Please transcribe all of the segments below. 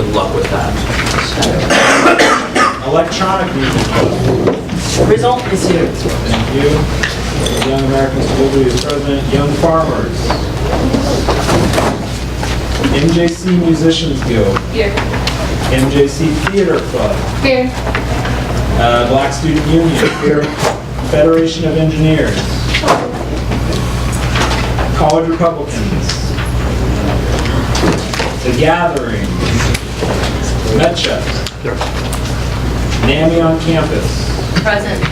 good luck with that. Electronic music club. Result is here. Thank you. Young Americans Delivery is president. Young Farmers. MJC Musicians Guild. Here. MJC Theater Club. Here. Black Student Union. Here. Federation of Engineers. College Republicans. The Gathering. Metcha. NAMI on Campus. Present.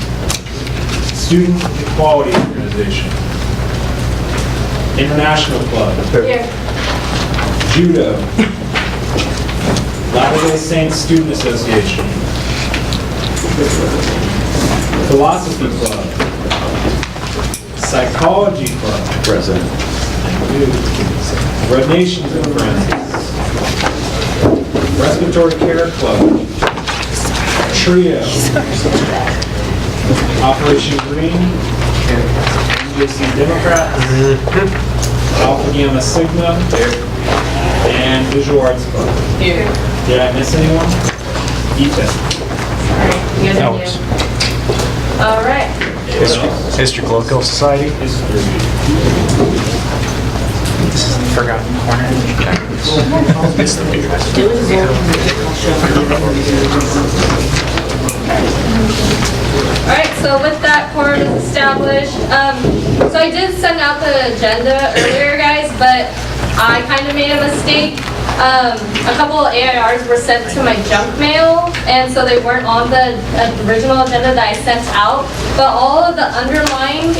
Student Equality Organization. International Club. Here. Judo. Latter-day Saints Student Association. Philosophy Club. Psychology Club. Present. Red Nations and Friends. Respiratory Care Club. Trio. Operation Green. MJC Democrats. Alpha Gamma Sigma. And Visual Arts Club. Here. Did I miss anyone? Ethan. Alright, you guys are new. Alright. History Colloquial Society. History. Forgotten Corner. Missed the picture. Alright, so with that, quorum is established. So I did send out the agenda earlier, guys, but I kind of made a mistake. A couple of AIRs were sent to my junk mail, and so they weren't on the original agenda that I sent out. But all of the underlined,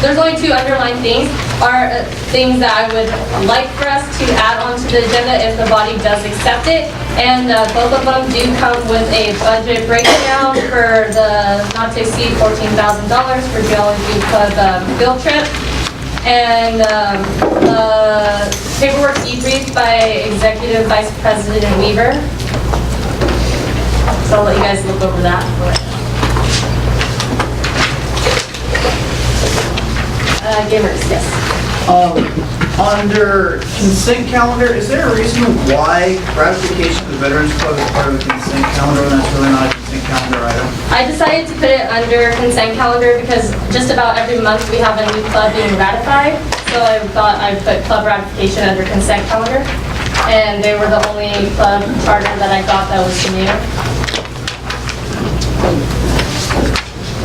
there's only 2 underlined things, are things that I would like for us to add onto the agenda if the body does accept it. And both of them do come with a budget breakdown for the not to exceed $14,000 for Geology Club field trip. And paperwork debriefed by Executive Vice President Weaver. So I'll let you guys look over that. Gamers, yes. Under consent calendar, is there a reason why ratification of the Veterans Club is part of the consent calendar and that's really not a consent calendar item? I decided to put it under consent calendar because just about every month we have a new club being ratified. So I thought I'd put club ratification under consent calendar. And they were the only club charter that I got that was new.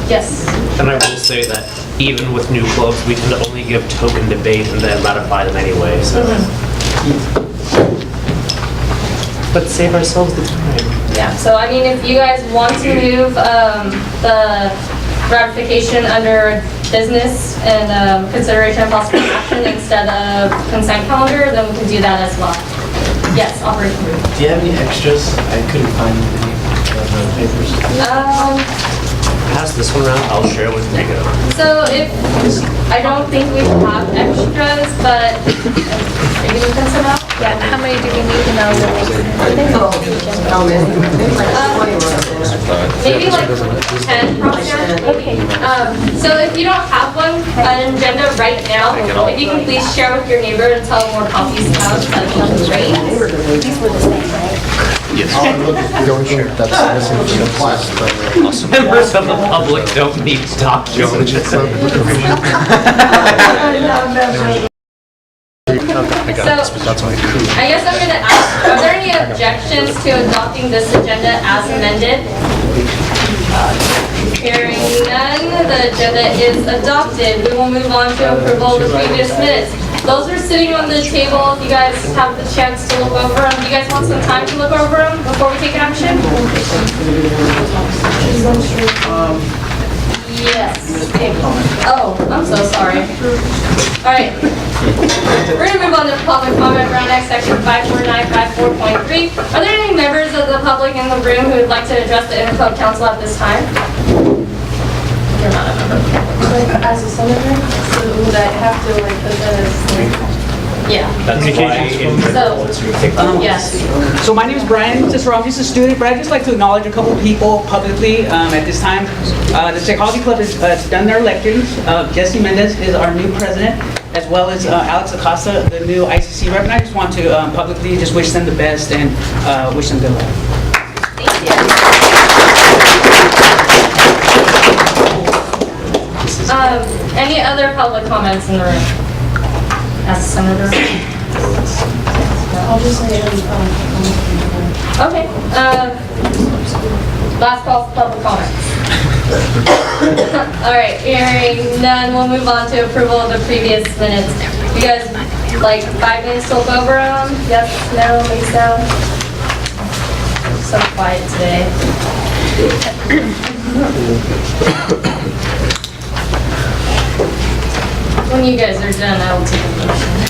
Yes. And I will say that even with new clubs, we can only give token debate and then ratify them anyway, so. But save ourselves the time. Yeah, so I mean, if you guys want to move the ratification under business and consideration of possible action instead of consent calendar, then we can do that as well. Yes, Operating Room. Do you have any extras? I couldn't find any of the papers. Pass this one around, I'll share it with Megan. So if, I don't think we have extras, but are you gonna print some out? Yeah, how many do we need to know? Maybe like 10 probably. Okay. So if you don't have an agenda right now, if you can please share with your neighbor and tell them more copies come, that'd be great. These were the same, right? Yes. Don't think that's missing from the class, but Also, members of the public don't need to talk, Jones. I got this, but that's why I guess I'm gonna ask, are there any objections to adopting this agenda as amended? Hearing none, the agenda is adopted. We will move on to approval of the previous minutes. Those are sitting on the table. If you guys have the chance to look over them, do you guys want some time to look over them before we take action? Yes. Oh, I'm so sorry. All right. We're going to move on to public comment, Brown Act Section 54954.3. Are there any members of the public in the room who would like to address the Interclub Council at this time? You're not a member. As a senator, so would I have to like put that as? Yeah. That's why in general, it's Yes. So my name is Brian Cicero, I'm just a student, but I'd just like to acknowledge a couple people publicly at this time. The Psychology Club has done their elections. Jesse Mendez is our new president. as well as Alex Acosta, the new ICC rep. And I just want to publicly just wish them the best and wish them good luck. Thank you. Any other public comments in the room? Ask the Senator. I'll just say, Okay. Last call for public comments. All right, hearing none, we'll move on to approval of the previous minutes. You guys like 5 minutes to look over them? Yes, no, maybe so? So quiet today. When you guys are done, I will take a motion.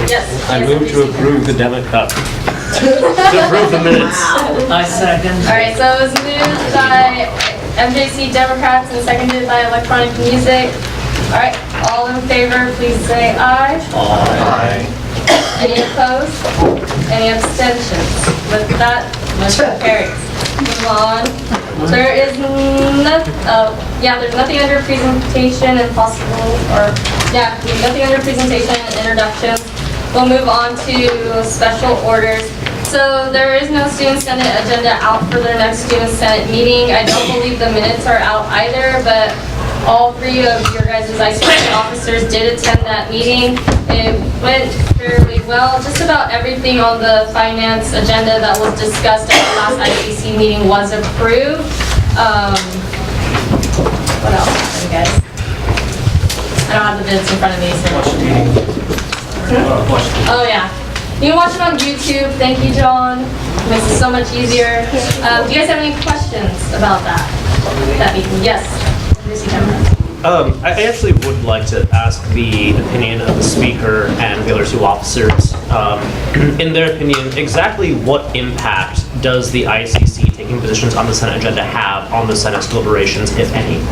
Yes. I move to approve the debit cup. To approve the minutes. I second. All right, so it was moved by MJC Democrats and seconded by Electronic Music. All right, all in favor, please say aye. Aye. Any opposed? Any abstentions? With that, motion carries. Move on. There is there's nothing under presentation and possible, nothing under presentation and introductions. We'll move on to special orders. So there is no student senate agenda out for their next student senate meeting. I don't believe the minutes are out either, but all 3 of your guys' ICC officers did attend that meeting. It went fairly well. Just about everything on the finance agenda that was discussed at the last ICC meeting was approved. What else happened, guys? I don't have the bids in front of me, so. Oh, yeah. You can watch it on YouTube. Thank you, John. Makes it so much easier. Do you guys have any questions about that? Yes. I actually would like to ask the opinion of the speaker and the other 2 officers. In their opinion, exactly what impact does the ICC taking positions on the Senate agenda have on the Senate's deliberations, if any?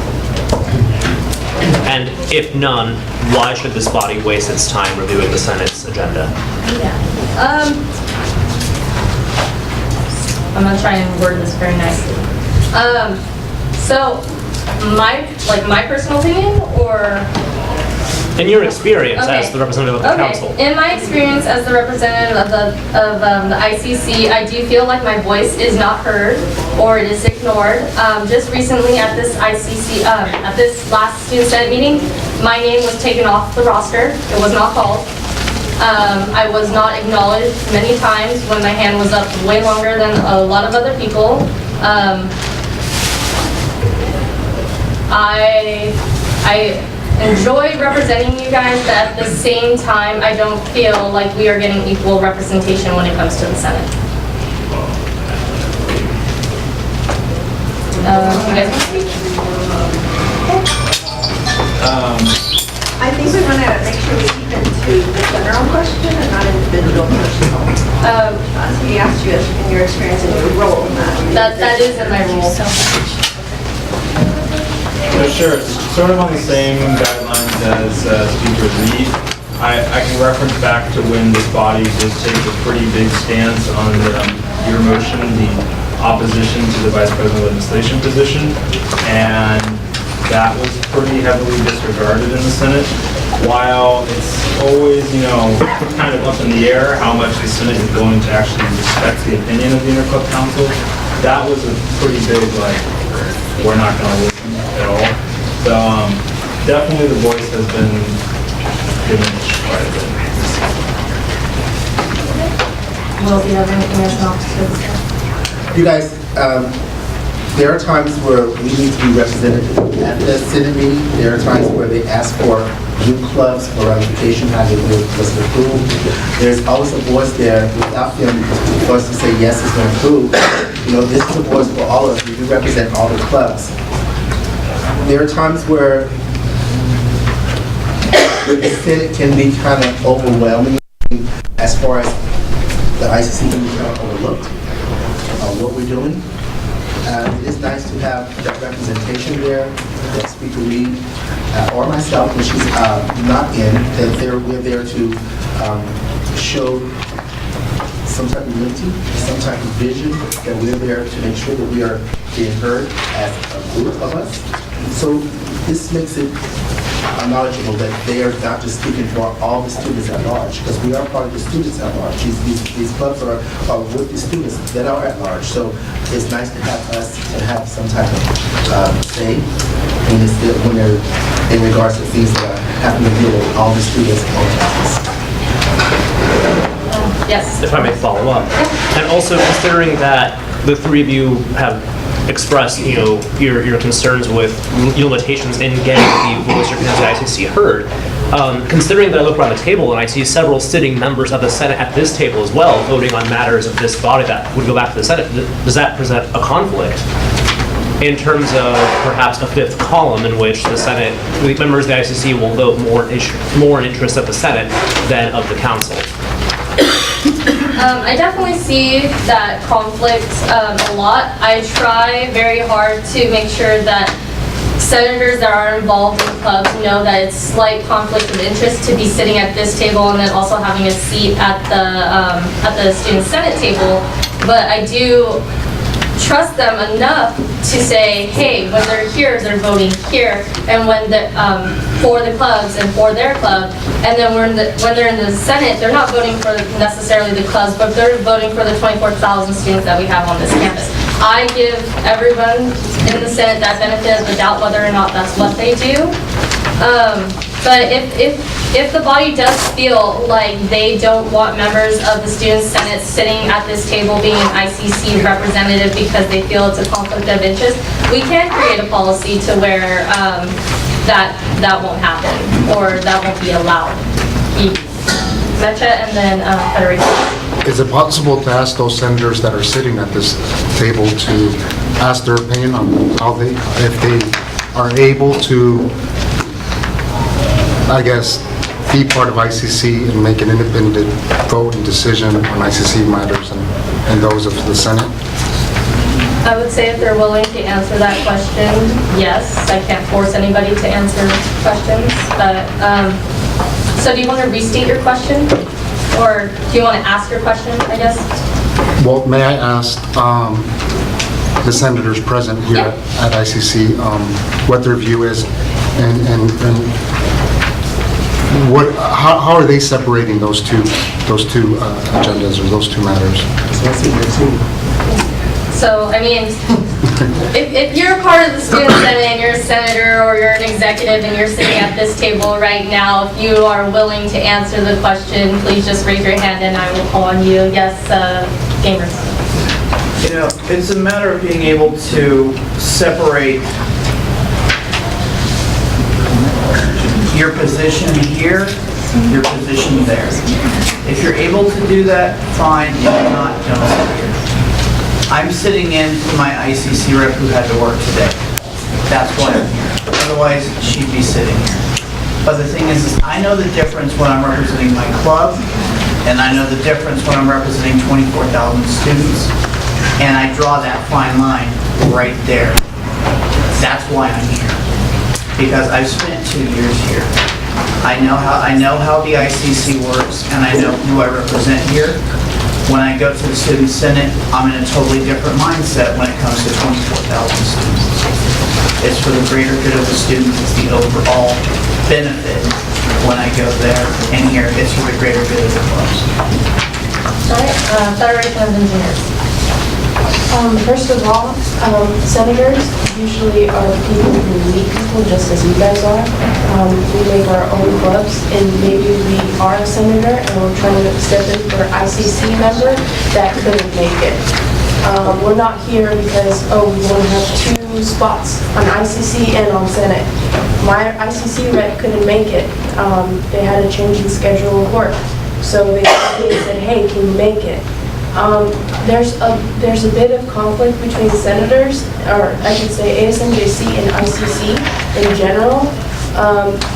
And if none, why should this body waste its time reviewing the Senate's agenda? I'm gonna try and word this very nicely. So, my personal opinion, or? In your experience as the representative of the council. In my experience as the representative of the ICC, I do feel like my voice is not heard or it is ignored. Just recently at this ICC, at this last student senate meeting, my name was taken off the roster. It was not called. I was not acknowledged many times when my hand was up way longer than a lot of other people. I enjoy representing you guys, but at the same time, I don't feel like we are getting equal representation when it comes to the Senate. You guys want to speak? I think we want to make sure we keep it to the general question and not individual personal. He asked you in your experience and your role in that. That is in my role. Sure, it's sort of on the same guidelines as Speaker Reed. I can reference back to when this body did take a pretty big stance on your motion, the opposition to the Vice President legislation position, and that was pretty heavily disregarded in the Senate. While it's always, kind of up in the air how much the Senate is going to actually respect the opinion of the Interclub Council, that was a pretty big, we're not going to listen at all. So definitely the voice has been diminished quite a bit. Will, do you have anything else to discuss? You guys, there are times where we need to be represented at the Senate meeting. There are times where they ask for new clubs for ratification, how they will was approved. There's always a voice there without them for us to say yes, it's going to approve. This is a voice for all of us. We do represent all the clubs. There are times where the Senate can be kind of overwhelming as far as the ICC can be kind of overlooked. A what we're doing. It is nice to have that representation there, that Speaker Reed or myself, when she's not in, that we're there to show some type of unity, some type of vision, that we're there to make sure that we are being heard as a group of us. So this makes it knowledgeable that they are not just speaking for all the students at large, because we are part of the students at large. These clubs are with the students that are at large. So it's nice to have us to have some type of say when they're in regards to things that are happening here with all the students on campus. Yes. If I may follow up. And also considering that the three of you have expressed, your concerns with limitations in getting the voice or opinions of the ICC heard, considering that I look around the table and I see several sitting members of the Senate at this table as well, voting on matters of this body that would go back to the Senate, does that present a conflict in terms of perhaps a fifth column in which the Senate, the members of the ICC will vote more in interest of the Senate than of the Council? I definitely see that conflict a lot. I try very hard to make sure that senators that are involved in clubs know that it's slight conflict of interest to be sitting at this table and then also having a seat at the student senate table. But I do trust them enough to say, hey, when they're here, they're voting here, and when for the clubs and for their club, and then when they're in the Senate, they're not voting for necessarily the clubs, but they're voting for the 24,000 students that we have on this campus. I give everyone in the Senate that benefit of the doubt, whether or not that's what they do. But if the body does feel like they don't want members of the Student Senate sitting at this table being an ICC representative because they feel it's a conflict of interest, we can create a policy to where that won't happen or that won't be allowed. Mecha and then Federico. Is it possible to ask those senators that are sitting at this table to ask their opinion on how if they are able to, I guess, be part of ICC and make an independent vote and decision on ICC matters and those of the Senate? I would say if they're willing to answer that question, yes. I can't force anybody to answer questions, but, so do you want to restate your question? Or do you want to ask your question, I guess? Well, may I ask the senators present here at ICC what their view is and how are they separating those two agendas or those two matters? So, I mean, if you're part of the Student Senate and you're a senator or you're an executive and you're sitting at this table right now, if you are willing to answer the question, please just raise your hand and I will call on you. Yes, gamers. It's a matter of being able to separate your position here, your position there. If you're able to do that, fine. If not, don't sit here. I'm sitting in for my ICC rep who had to work today. That's why I'm here. Otherwise, she'd be sitting here. But the thing is I know the difference when I'm representing my club, and I know the difference when I'm representing 24,000 students, and I draw that fine line right there. That's why I'm here. Because I've spent 2 years here. I know how the ICC works, and I know who I represent here. When I go to the Student Senate, I'm in a totally different mindset when it comes to 24,000 students. It's for the greater good of the students. It's the overall benefit when I go there, and here it's for the greater good of the clubs. All right, Federation of Engineers. First of all, senators usually are people who meet people just as you guys are. We make our own clubs, and maybe we are a senator and we're trying to step in for an ICC member that couldn't make it. We're not here because, we want to have 2 spots on ICC and on Senate. My ICC rep couldn't make it. They had a change in schedule of work. So they said, hey, can you make it? There's a bit of conflict between senators, or I should say ASMJc and ICC in general,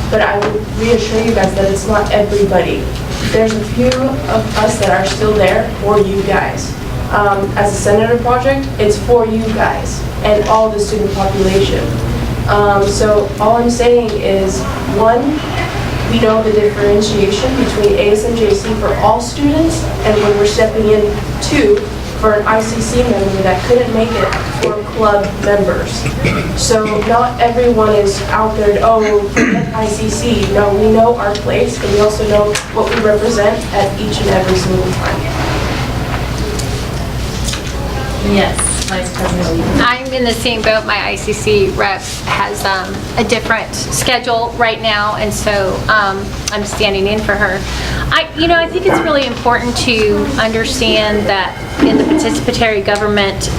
but I would reassure you guys that it's not everybody. There's a few of us that are still there for you guys. as a senator project, it's for you guys and all the student population. So all I'm saying is, one, we know the differentiation between ASMJc for all students and when we're stepping in, two, for an ICC member that couldn't make it for club members. So not everyone is out there, oh, forget ICC. No, we know our place, and we also know what we represent at each and every single time. Yes, Vice President. I'm in the same boat. My ICC rep has a different schedule right now, and so I'm standing in for her. I think it's really important to understand that in the participatory government,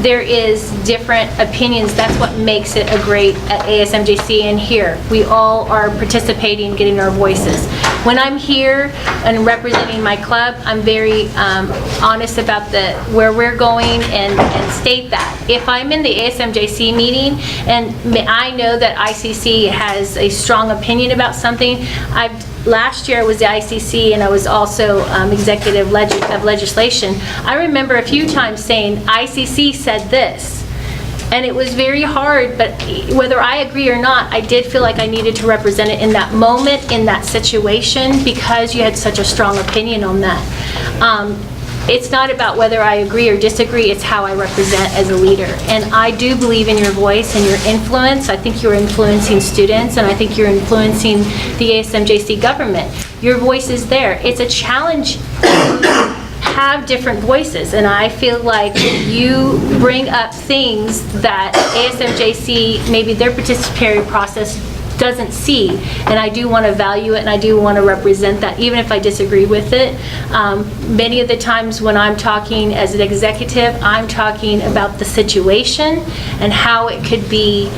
there is different opinions. That's what makes it a great ASMJc. And here, we all are participating, getting our voices. When I'm here and representing my club, I'm very honest about where we're going and state that. If I'm in the ASMJc meeting and I know that ICC has a strong opinion about something, last year I was the ICC and I was also executive of legislation. I remember a few times saying, ICC said this. And it was very hard, but whether I agree or not, I did feel like I needed to represent it in that moment, in that situation, because you had such a strong opinion on that. It's not about whether I agree or disagree, it's how I represent as a leader. And I do believe in your voice and your influence. I think you're influencing students, and I think you're influencing the ASMJc government. Your voice is there. It's a challenge to have different voices, and I feel like you bring up things that ASMJc, maybe their participatory process doesn't see, and I do want to value it, and I do want to represent that, even if I disagree with it. Many of the times when I'm talking as an executive, I'm talking about the situation and how it could be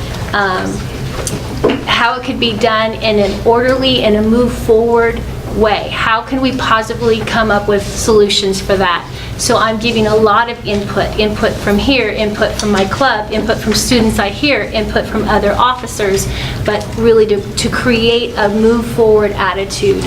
done in an orderly and a move forward way. How can we positively come up with solutions for that? So I'm giving a lot of input from here, input from my club, input from students I hear, input from other officers, but really to create a move forward attitude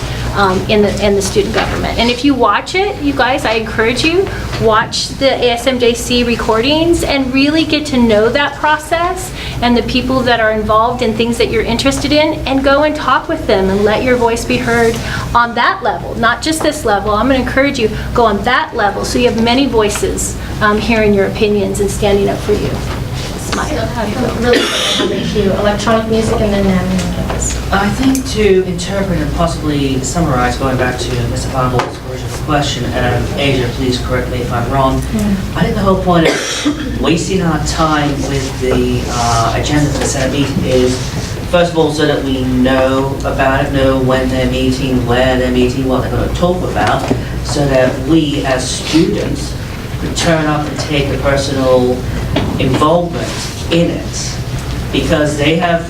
in the student government. And if you watch it, you guys, I encourage you, watch the ASMJc recordings and really get to know that process and the people that are involved in things that you're interested in, and go and talk with them and let your voice be heard on that level, not just this level. I'm going to encourage you, go on that level so you have many voices hearing your opinions and standing up for you. Really quick, electronic music and then I think to interpret and possibly summarize, going back to Mr. Vandel's original question, and Asia, please correct me if I'm wrong, I think the whole point of wasting our time with the agenda for the Senate meeting is, first of all, so that we know about it, know when they're meeting, where they're meeting, what they're going to talk about, so that we as students could turn up and take a personal involvement in it, because they have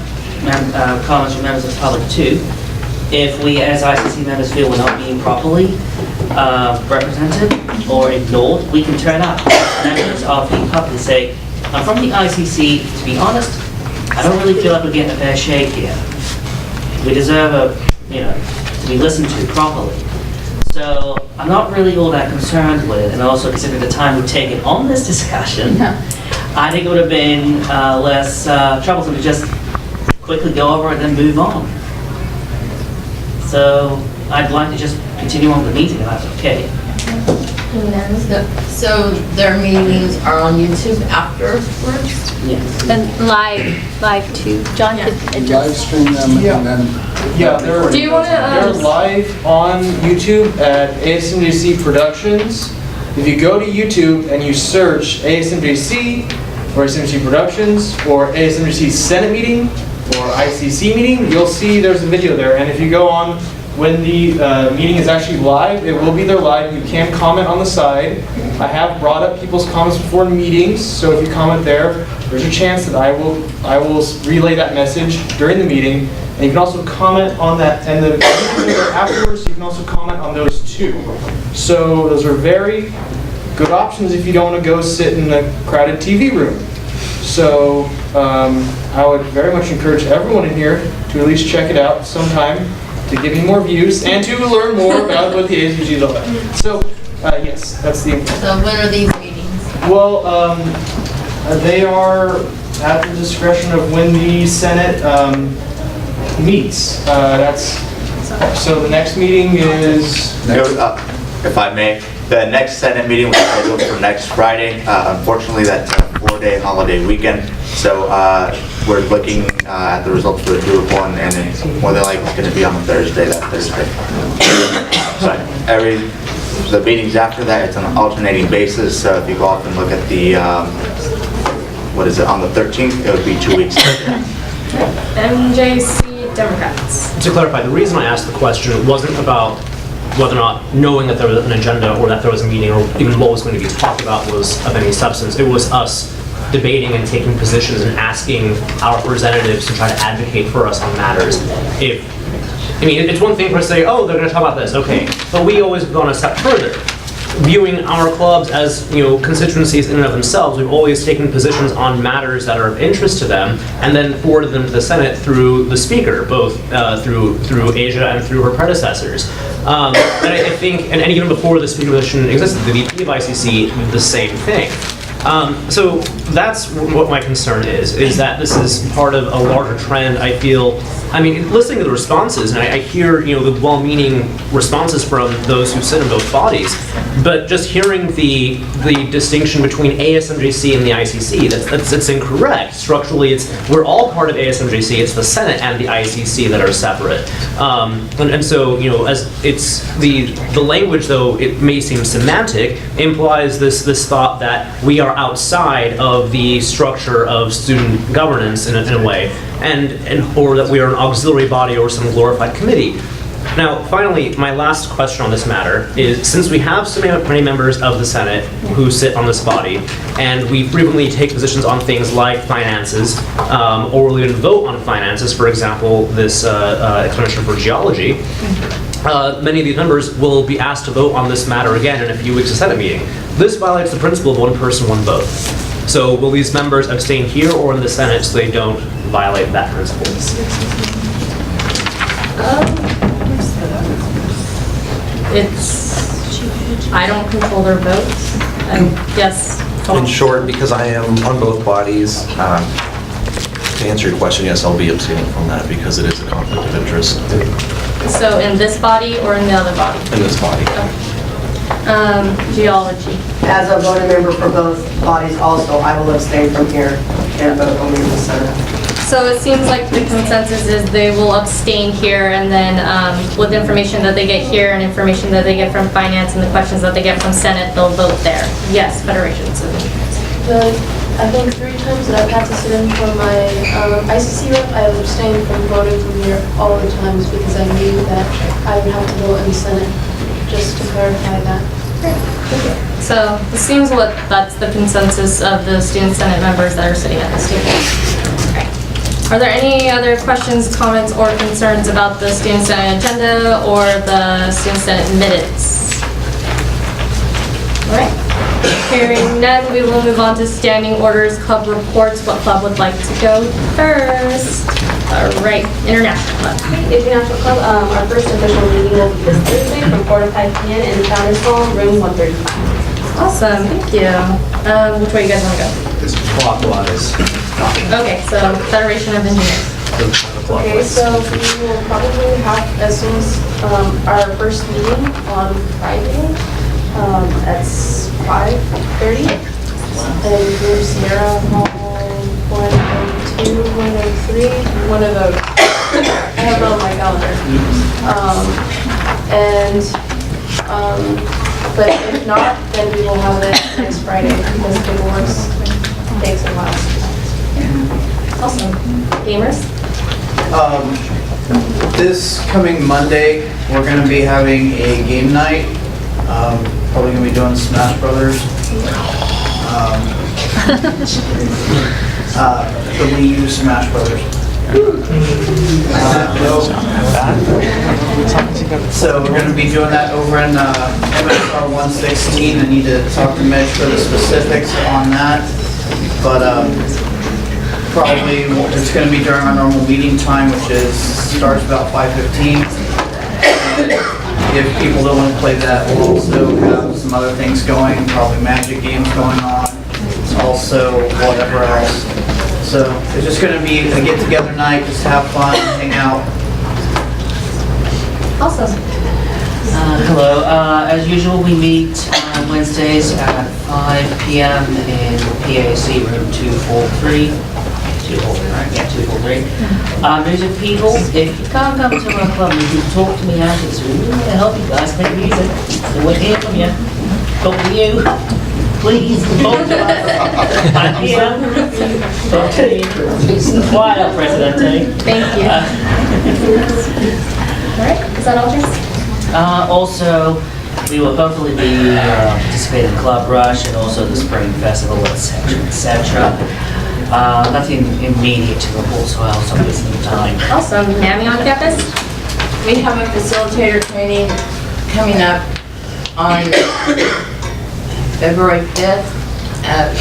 comments from members of the public too. If we as ICC members feel we're not being properly represented or ignored, we can turn up members of the public and say, I'm from the ICC, to be honest, I don't really feel like we're getting a fair shake here. We deserve to be listened to properly. So I'm not really all that concerned with, and also considering the time we've taken on this discussion, I think it would have been less troublesome to just quickly go over it and then move on. So I'd like to just continue on with the meeting if that's okay. So their meetings are on YouTube afterwards? Yes. And live too. John could Live stream them and then... Yeah, they're Do you want to, live on YouTube at ASMJc Productions. If you go to YouTube and you search ASMJc or ASMJc Productions or ASMJc Senate Meeting or ICC Meeting, you'll see there's a video there. And if you go on when the meeting is actually live, it will be there live. You can comment on the side. I have brought up people's comments before in meetings, so if you comment there, there's a chance that I will relay that message during the meeting. And you can also comment on that, and the afterwards, you can also comment on those too. So those are very good options if you don't want to go sit in a crowded TV room. So I would very much encourage everyone in here to at least check it out sometime, to give me more views and to learn more about what the ASMJc is all about. So Yes, that's the intent. So when are these meetings? Well, they are at the discretion of when the Senate meets. So the next meeting is... If I may, the next Senate meeting was scheduled for next Friday. Unfortunately, that's a 4-day holiday weekend, so we're looking at the results for the tulip one, and it's more than likely going to be on Thursday, that Thursday. So the meetings after that, it's on an alternating basis, so if you go off and look at the, on the 13th, it would be 2 weeks later. MJC Democrats. To clarify, the reason I asked the question wasn't about whether or not knowing that there was an agenda or that there was a meeting or even what was going to be talked about was of any substance. It was us debating and taking positions and asking our representatives to try to advocate for us on matters. It's one thing for us to say, oh, they're going to talk about this, okay. But we always have gone a step further. Viewing our clubs as, constituencies in and of themselves, we've always taken positions on matters that are of interest to them and then forwarded them to the Senate through the Speaker, both through Asia and through her predecessors. And I think, and even before the Speaker position existed, the VP of ICC did the same thing. So that's what my concern is that this is part of a larger trend. I feel, listening to the responses, and I hear, the well-meaning responses from those who sit in both bodies, but just hearing the distinction between ASMJc and the ICC, that's incorrect. Structurally, we're all part of ASMJc. It's the Senate and the ICC that are separate. And so, as it's the language, though it may seem semantic, implies this thought that we are outside of the structure of student governance in a way, or that we are an auxiliary body or some glorified committee. Now, finally, my last question on this matter is, since we have so many members of the Senate who sit on this body, and we frequently take positions on things like finances, or we'll even vote on finances, for example, this expenditure for geology, many of these members will be asked to vote on this matter again in a few weeks of Senate meeting. This violates the principle of one person, one vote. So will these members abstain here or in the Senate so they don't violate that principle? I don't control their votes. Yes. In short, because I am on both bodies, to answer your question, yes, I'll be abstaining from that because it is a conflict of interest. So in this body or in the other body? In this body. Geology. As a voting member for both bodies also, I will abstain from here and vote only in the Senate. So it seems like the consensus is they will abstain here, and then with information that they get here and information that they get from finance and the questions that they get from Senate, they'll vote there. Yes, Federation. I think 3 times that I've had to sit in for my ICC rep, I have abstained from voting from here all the times because I knew that I would have to vote in the Senate, just to clarify that. So it seems that's the consensus of the student Senate members that are sitting at this table. Okay. Are there any other questions, comments, or concerns about the student Senate agenda or the student Senate minutes? All right. Hearing none, we will move on to standing orders, club reports. What club would like to go first? All right, International Club. International Club, our first official meeting will be this Thursday from 4 to 5 p.m. in the Founders Hall, room 135. Awesome, thank you. Which way you guys want to go? It's clockwise. Okay, so Federation of Engineers. Okay, so we will probably have, as soon as our first meeting on Friday, at 5:30, and group Sierra Hall 102, 103, one of those. I have it on my calendar. But if not, then we will have it next Friday because paperwork takes a while. Awesome. Gamers? This coming Monday, we're going to be having a game night. Probably going to be doing Smash Brothers. The Wii U Smash Brothers. So we're going to be doing that over in MSR 116. I need to talk to Mitch for the specifics on that. But probably it's going to be during our normal meeting time, which starts about 5:15. If people don't want to play that, we'll also have some other things going, probably magic games going on, also whatever else. So it's just going to be a get-together night, just have fun, hang out. Awesome. Hello, as usual, we meet on Wednesdays at 5 p.m. in PAC room 243. 243, right? Yeah, 243. Music people, if you can't come to our club, you can talk to me afterwards. We want to help you guys make music. So we'll hear from you. Talk to you. Please, talk to us. 5 p.m. Talk to you. Quiet up, Presidente. Thank you. All right, is that all, James? Also, we will hopefully be participating in Club Rush and also the Spring Festival, etc., etc. Nothing immediate to report, so I'll stop wasting your time. Awesome. Mammy on campus? We have a facilitator training coming up on February 5th at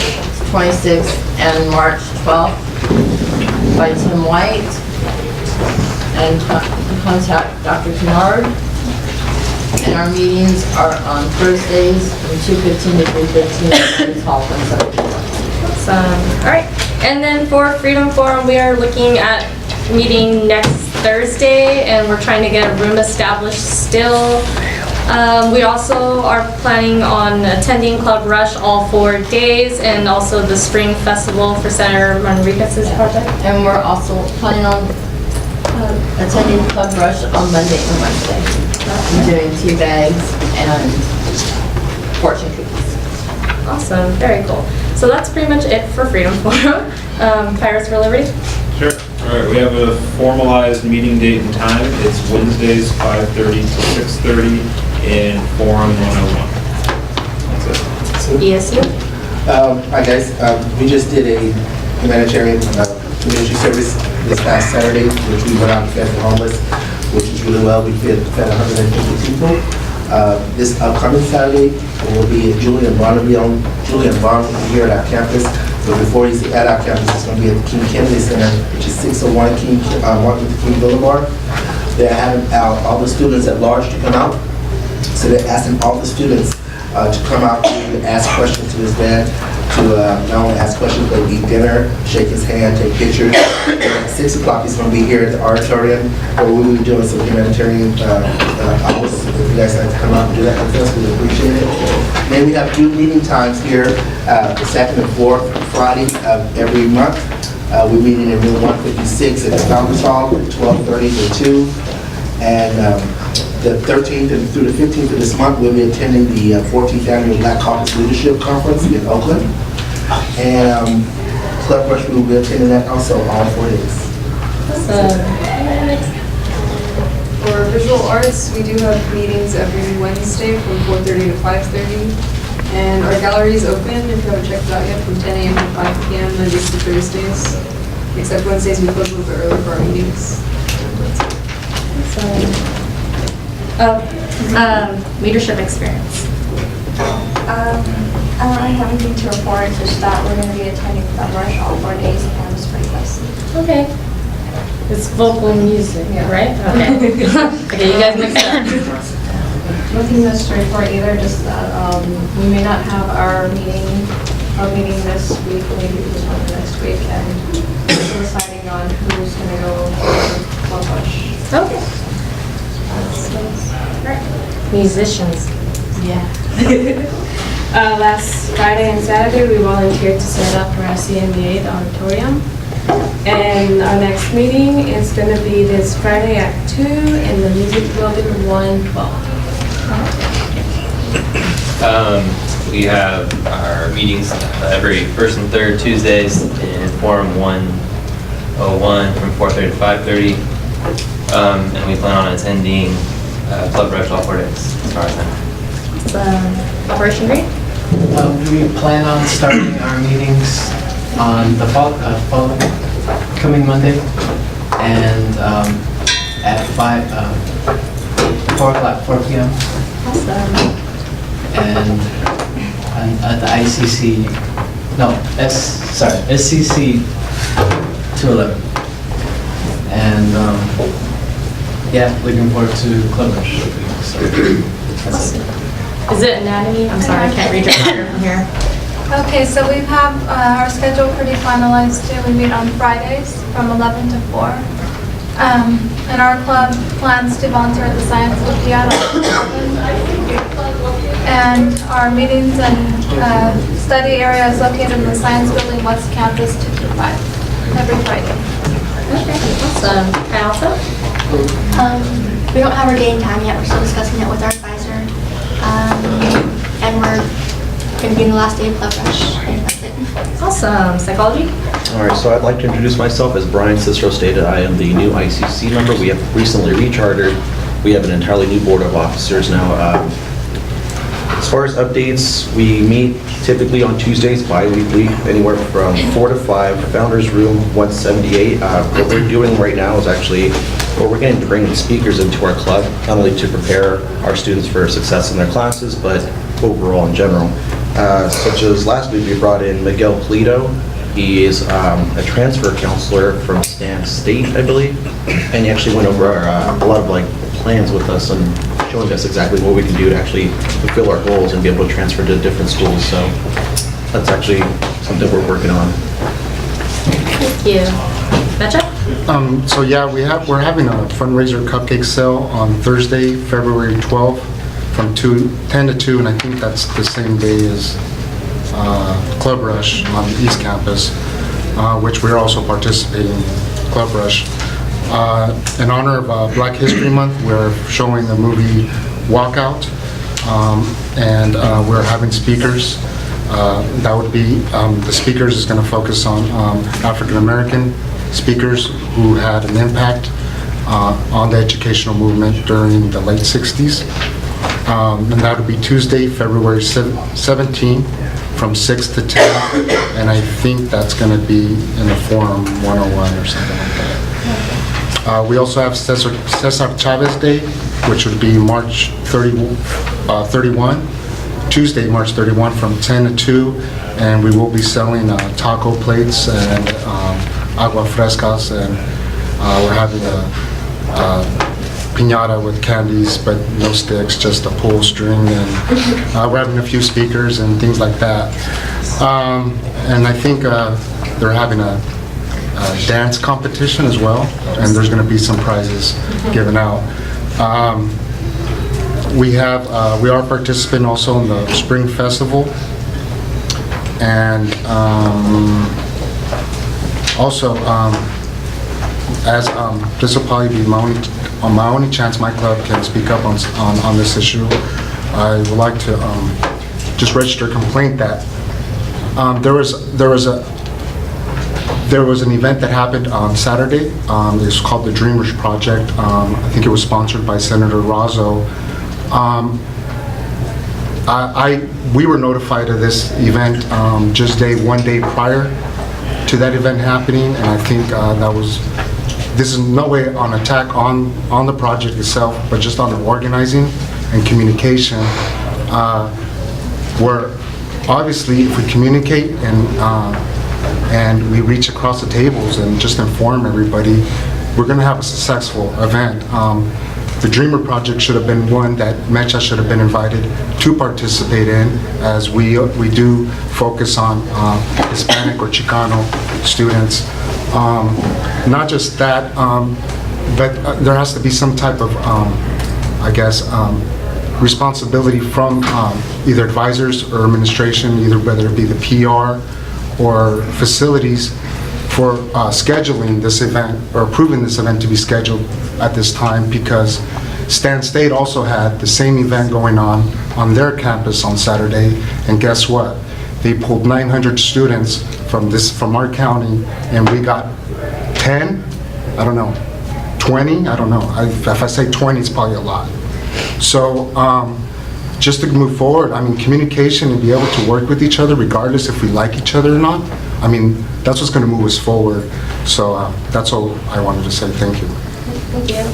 26th and March 12th by Tim White. And contact Dr. Kennard. And our meetings are on Thursdays from 2:15 to 3:15 at City Hall from 7 p.m. Awesome. All right. And then for Freedom Forum, we are looking at meeting next Thursday, and we're trying to get a room established still. We also are planning on attending Club Rush all 4 days, and also the Spring Festival for Senator Manriquez's project. And we're also planning on attending Club Rush on Monday and Wednesday. Doing tea bags and fortune cookies. Awesome. Very cool. So that's pretty much it for Freedom Forum. Pirates for Liberty? Sure. All right, we have a formalized meeting date and time. It's Wednesdays, 5:30 to 6:30 in Forum 101. That's it. ESU? Hi guys, we just did a humanitarian community service this past Saturday, which we went out and fed the homeless, which is really well. We fed 150 people. This upcoming Saturday will be Julian Bond will be here at our campus. But before he's at our campus, it's going to be at the King Kennedy Center, which is 601 Martin Luther King Boulevard. They're having all the students at large to come out. So they're asking all the students to come out and ask questions to his dad, to not only ask questions, but eat dinner, shake his hand, take pictures. At 6 o'clock, he's going to be here at the auditorium, where we will be doing some humanitarian hours. If you guys like to come out and do that with us, we appreciate it. Then we have 2 meeting times here, the 2nd and 4th Friday of every month. We're meeting in room 156 at the Founders Hall at 12:30 to 2. And the 13th and through the 15th of this month, we'll be attending the 14th Annual Black Caucus Leadership Conference in Oakland. And Club Rush, we will be attending that also all 4 days. For visual arts, we do have meetings every Wednesday from 4:30 to 5:30. And our gallery is open, if you haven't checked it out yet, from 10 a.m. to 5 p.m. Mondays to Thursdays. Except Wednesdays, we close a little bit early for our meetings. Leadership experience. I don't really have anything to report, just that we're going to be attending Club Rush all 4 days and Spring Festival. Okay. It's vocal music, right? Okay. Okay, you guys mixed up. Nothing necessary for either, just that we may not have our meeting this week, maybe this one next week, and we're deciding on who's going to go for Club Rush. Okay. Musicians. Yeah. Last Friday and Saturday, we volunteered to set up for SCMBA, the auditorium. And our next meeting is going to be this Friday at 2 in the Music Building 112. We have our meetings every first and third Tuesdays in Forum 101 from 4:30 to 5:30. And we plan on attending Club Rush all 4 days, as far as I know. Operation Green? We plan on starting our meetings on the coming Monday, and at 4 p.m. Awesome. And at the ICC, SCC 211. And Yeah, looking forward to Club Rush. So, that's it. Is it anatomy? I'm sorry, I can't read your paper from here. Okay, so we have our schedule pretty finalized too. We meet on Fridays from 11 to 4. And our club plans to volunteer at the Science Olympiad on 11. And our meetings and study area is located in the Science Building West Campus 2 to 5 every Friday. Okay, awesome. And also? We don't have our day and time yet. We're still discussing it with our advisor. And we're going to be in the last day of Club Rush. And that's it. Awesome. Psychology? All right, so I'd like to introduce myself. As Brian Cicero stated, I am the new ICC member. We have recently rechartered. We have an entirely new board of officers now. As far as updates, we meet typically on Tuesdays bi-weekly, anywhere from 4 to 5, Founders Room 178. What we're doing right now is actually, we're getting to bring speakers into our club, not only to prepare our students for success in their classes, but overall in general. Such as last week, we brought in Miguel Polito. He is a transfer counselor from Stan State, I believe, and he actually went over a lot of plans with us and showing us exactly what we can do to actually fulfill our goals and be able to transfer to different schools. So that's actually something we're working on. Thank you. Betcha? So yeah, we're having a fundraiser cupcake sale on Thursday, February 12th from 10 to 2, and I think that's the same day as Club Rush on the East Campus, which we're also participating in Club Rush. In honor of Black History Month, we're showing the movie Walkout, and we're having speakers. That would be, the speakers is going to focus on African American speakers who had an impact on the educational movement during the late 60s. And that would be Tuesday, February 17th from 6 to 10, and I think that's going to be in the Forum 101 or something like that. We also have Cesar Chavez Day, which would be March 31, Tuesday, March 31 from 10 to 2, and we will be selling taco plates and agua frescas, and we're having a piñata with candies, but no sticks, just a pull string, and we're having a few speakers and things like that. And I think they're having a dance competition as well, and there's going to be some prizes given out. We are participating also in the Spring Festival, and also as this will probably be my only chance my club can speak up on this issue. I would like to just register a complaint that there was an event that happened on Saturday. It's called the Dreamers Project. I think it was sponsored by Senator Razzo. We were notified of this event just one day prior to that event happening, and I think this is no way an attack on the project itself, but just on the organizing and communication. Where obviously if we communicate and we reach across the tables and just inform everybody, we're going to have a successful event. The Dreamer Project should have been one that Mecha should have been invited to participate in, as we do focus on Hispanic or Chicano students. Not just that, but there has to be some type of, responsibility from either advisors or administration, either whether it be the PR or facilities, for scheduling this event or approving this event to be scheduled at this time, because Stan State also had the same event going on their campus on Saturday, and guess what? They pulled 900 students from our county, and we got 10, I don't know, 20, I don't know. If I say 20, it's probably a lot. So just to move forward, I mean, communication and be able to work with each other regardless if we like each other or not, I mean, that's what's going to move us forward. So that's all I wanted to say. Thank you. Thank you.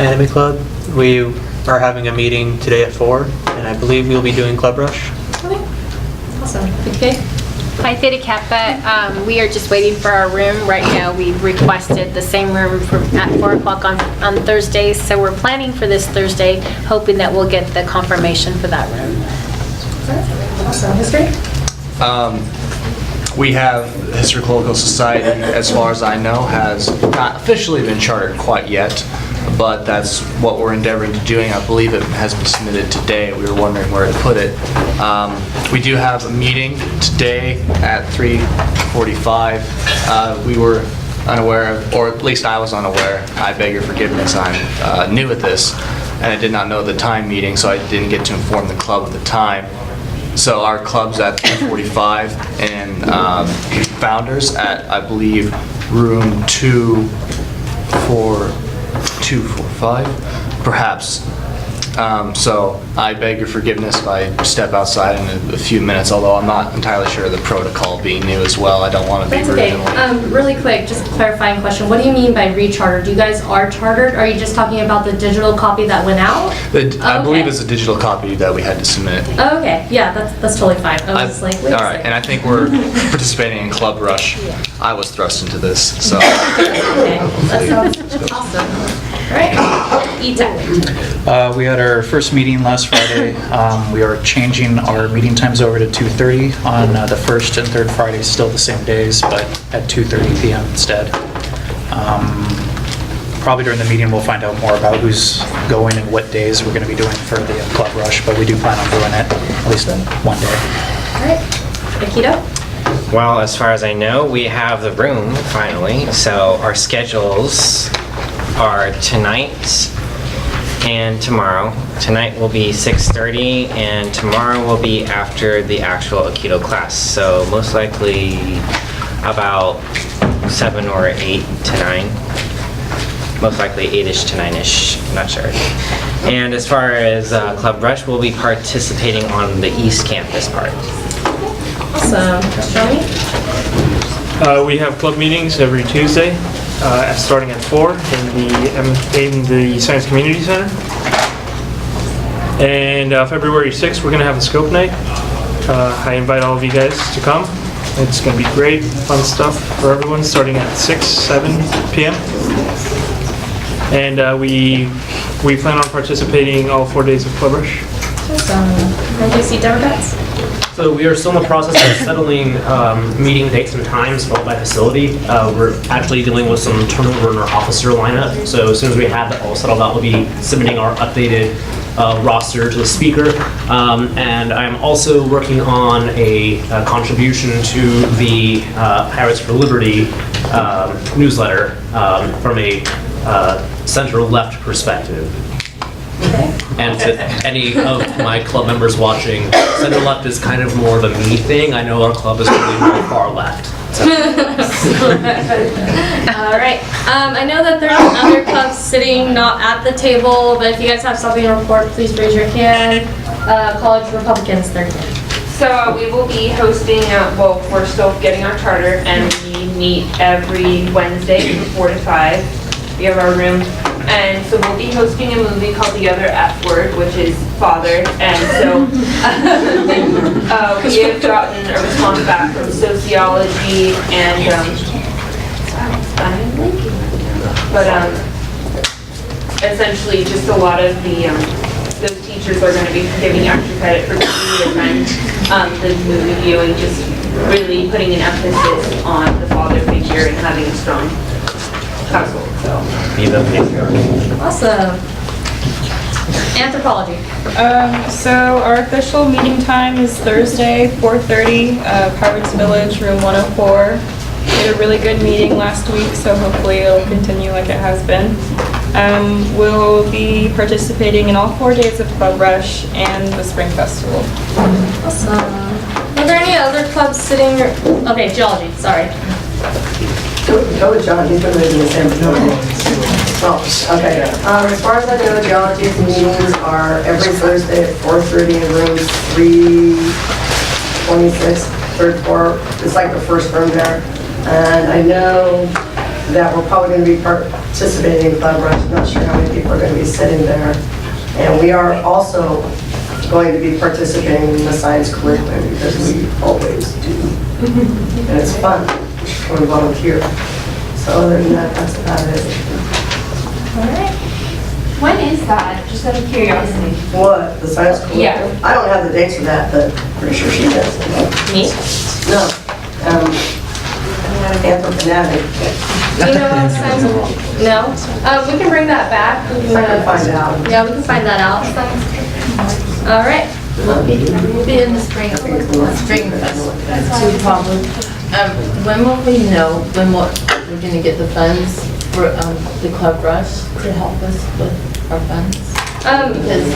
Anime Club, we are having a meeting today at 4, and I believe we'll be doing Club Rush. Okay. Awesome. Okay. Hi, Theta Kappa. We are just waiting for our room. Right now, we've requested the same room at 4 o'clock on Thursdays, so we're planning for this Thursday, hoping that we'll get the confirmation for that room. Awesome. History? We have Historical Society, as far as I know, has not officially been chartered quite yet, but that's what we're endeavoring to doing. I believe it has been submitted today. We were wondering where to put it. We do have a meeting today at 3:45. We were unaware of, or at least I was unaware, I beg your forgiveness, I'm new at this, and I did not know the time meeting, so I didn't get to inform the club of the time. So our club's at 3:45, and Founders at, I believe, room 245, perhaps. So I beg your forgiveness if I step outside in a few minutes, although I'm not entirely sure of the protocol being new as well. I don't want to be That's rude. okay. Really quick, just a clarifying question. What do you mean by rechartered? You guys are chartered? Are you just talking about the digital copy that went out? I believe Okay. it's a digital copy that we had to submit. Oh, okay. Yeah, that's totally fine. I was like, wait a All right, second. and I think we're participating in Club Rush. I was thrust into this, so. Okay, that sounds awesome. All right. E-Tech. We had our first meeting last Friday. We are changing our meeting times over to 2:30 on the first and third Fridays, still the same days, but at 2:30 p.m. instead. Probably during the meeting, we'll find out more about who's going and what days we're going to be doing for the Club Rush, but we do plan on doing it at least one day. All right. Aikido? Well, as far as I know, we have the room finally. So our schedules are tonight and tomorrow. Tonight will be 6:30 and tomorrow will be after the actual Aikido class. So most likely about 7 or 8 to 9. Most likely 8-ish to 9-ish, not sure. And as far as Club Rush, we'll be participating on the East Campus part. Awesome. Johnny? We have club meetings every Tuesday, starting at 4 in the Science Community Center. And February 6th, we're going to have a scope night. I invite all of you guys to come. It's going to be great, fun stuff for everyone, starting at 7 p.m. And we plan on participating all 4 days of Club Rush. Awesome. NJC Democrats? So we are still in the process of settling meeting dates and times followed by facility. We're actually dealing with some turnover in our officer lineup. So as soon as we have that all settled out, we'll be submitting our updated roster to the speaker. And I'm also working on a contribution to the Pirates for Liberty newsletter from a center-left perspective. And to any of my club members watching, center left is kind of more of a me thing. I know our club is really more far left. So. All right. I know that there are other clubs sitting not at the table, but if you guys have something to report, please raise your hand. College Republicans, 30 minutes. So we will be hosting, well, we're still getting our charter, and we meet every Wednesday from 4 to 5. We have our room. And so we'll be hosting a movie called The Other F Word, which is father. And so we have gotten a response back from sociology and, essentially just a lot of the, those teachers are going to be giving extra credit for the movie viewing, just really putting an emphasis on the father figure and having a strong household. So. Awesome. Anthropology. So our official meeting time is Thursday, 4:30, Pirates Village, room 104. We had a really good meeting last week, so hopefully it'll continue like it has been. We'll be participating in all 4 days of Club Rush and the Spring Festival. Awesome. Are there any other clubs sitting? Okay, geology, sorry. Go with John, he's been reading the same. Oh, okay. As far as I know, geology's meetings are every Thursday at 4:30 in room 326, third floor. It's like the first room there. And I know that we're probably going to be participating in Club Rush. I'm not sure how many people are going to be sitting there. And we are also going to be participating in the science curriculum because we always do. And it's fun when we volunteer. So other than that, that's about it. All right. When is that? Just out of curiosity. What, the science curriculum? Yeah. I don't have the dates for that, but pretty sure she does. Me? No. Anthropogenic. Do you know what science? No? We can bring that back. We can, I can find out. Yeah, we can find that out. All right. We'll be in the spring festival. Two problems. When will we know when we're gonna get the funds for the Club Rush to help us with our funds? Because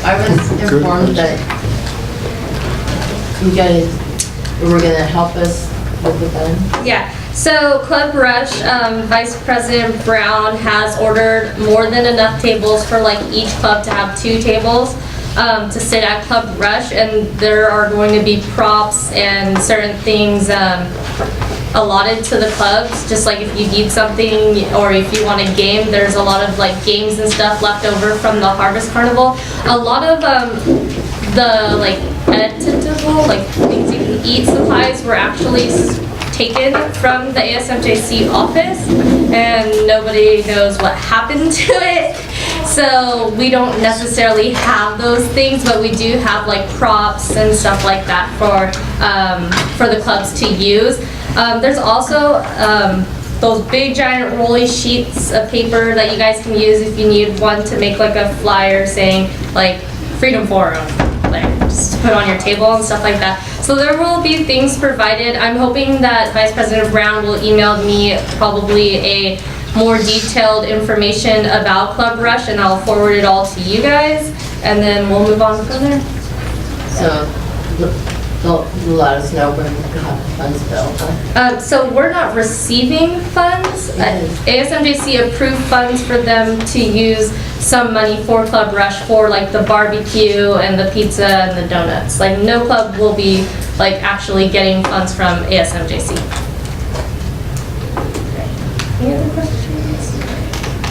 I was informed that you guys were gonna help us with the funds. Yeah, so Club Rush, Vice President Brown has ordered more than enough tables for like each club to have 2 tables to sit at Club Rush, and there are going to be props and certain things allotted to the clubs. Just like if you need something or if you want a game, there's a lot of like games and stuff left over from the Harvest Carnival. A lot of the like editable, like things you can eat supplies were actually taken from the ASMJc office, and nobody knows what happened to it. So we don't necessarily have those things, but we do have like props and stuff like that for the clubs to use. There's also those big giant rolly sheets of paper that you guys can use if you need one to make like a flyer saying like Freedom Forum, like just to put on your table and stuff like that. So there will be things provided. I'm hoping that Vice President Brown will email me probably a more detailed information about Club Rush, and I'll forward it all to you guys, and then we'll move on from there. So they'll let us know when we have the funds available. So we're not receiving funds. ASMJc approved funds for them to use some money for Club Rush for like the barbecue and the pizza and the donuts. Like no club will be like actually getting funds from ASMJc. Any other questions?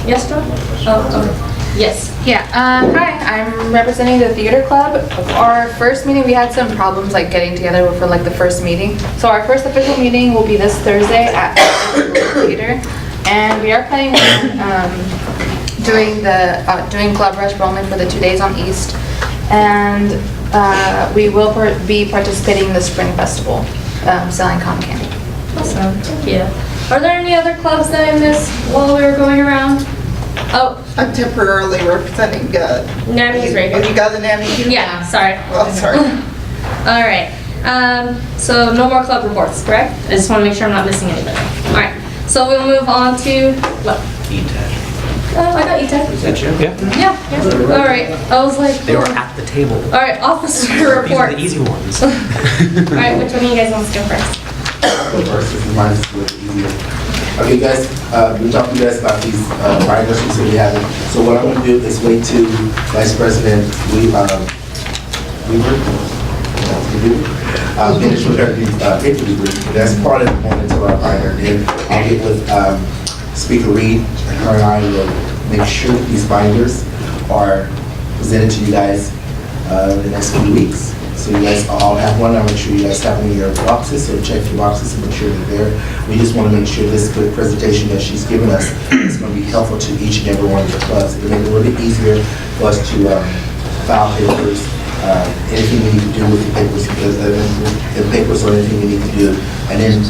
Yes, John? Oh, yes. Yeah, hi, I'm representing the theater club. Our first meeting, we had some problems like getting together for like the first meeting. So our first official meeting will be this Thursday at the theater. And we are planning on doing Club Rush, but only for the 2 days on East. And we will be participating in the Spring Festival, selling cotton candy. Awesome, thank you. Are there any other clubs that I missed while we were going around? Oh. I'm temporarily representing NAMI's right here. Oh, you got the NAMI? Yeah, sorry. Oh, sorry. All right. So no more club reports, correct? I just want to make sure I'm not missing anybody. All right. So we'll move on to what? E-Tech. I got E-Tech. Is that you? Yeah. Yeah. All right. I was like. They were at the table. All right. Officer These are report. the easy ones. All right. Which one of you guys wants to go first? First, if you mind, it's a little easier. Okay, guys, we talked to you guys about these binders we said we have. So what I'm going to do is wait to Vice President Weaver finish with her paper debrief. That's part of the component of our binder. Then I'll get with Speaker Reed, and her and I will make sure that these binders are presented to you guys in the next few weeks. So you guys all have one. I'll make sure you guys have them in your boxes, so check your boxes and make sure they're there. We just want to make sure this good presentation that she's given us is going to be helpful to each and every one of the clubs. It'll make it a little bit easier for us to file papers, anything we need to do with the papers, because the papers or anything we need to do. And then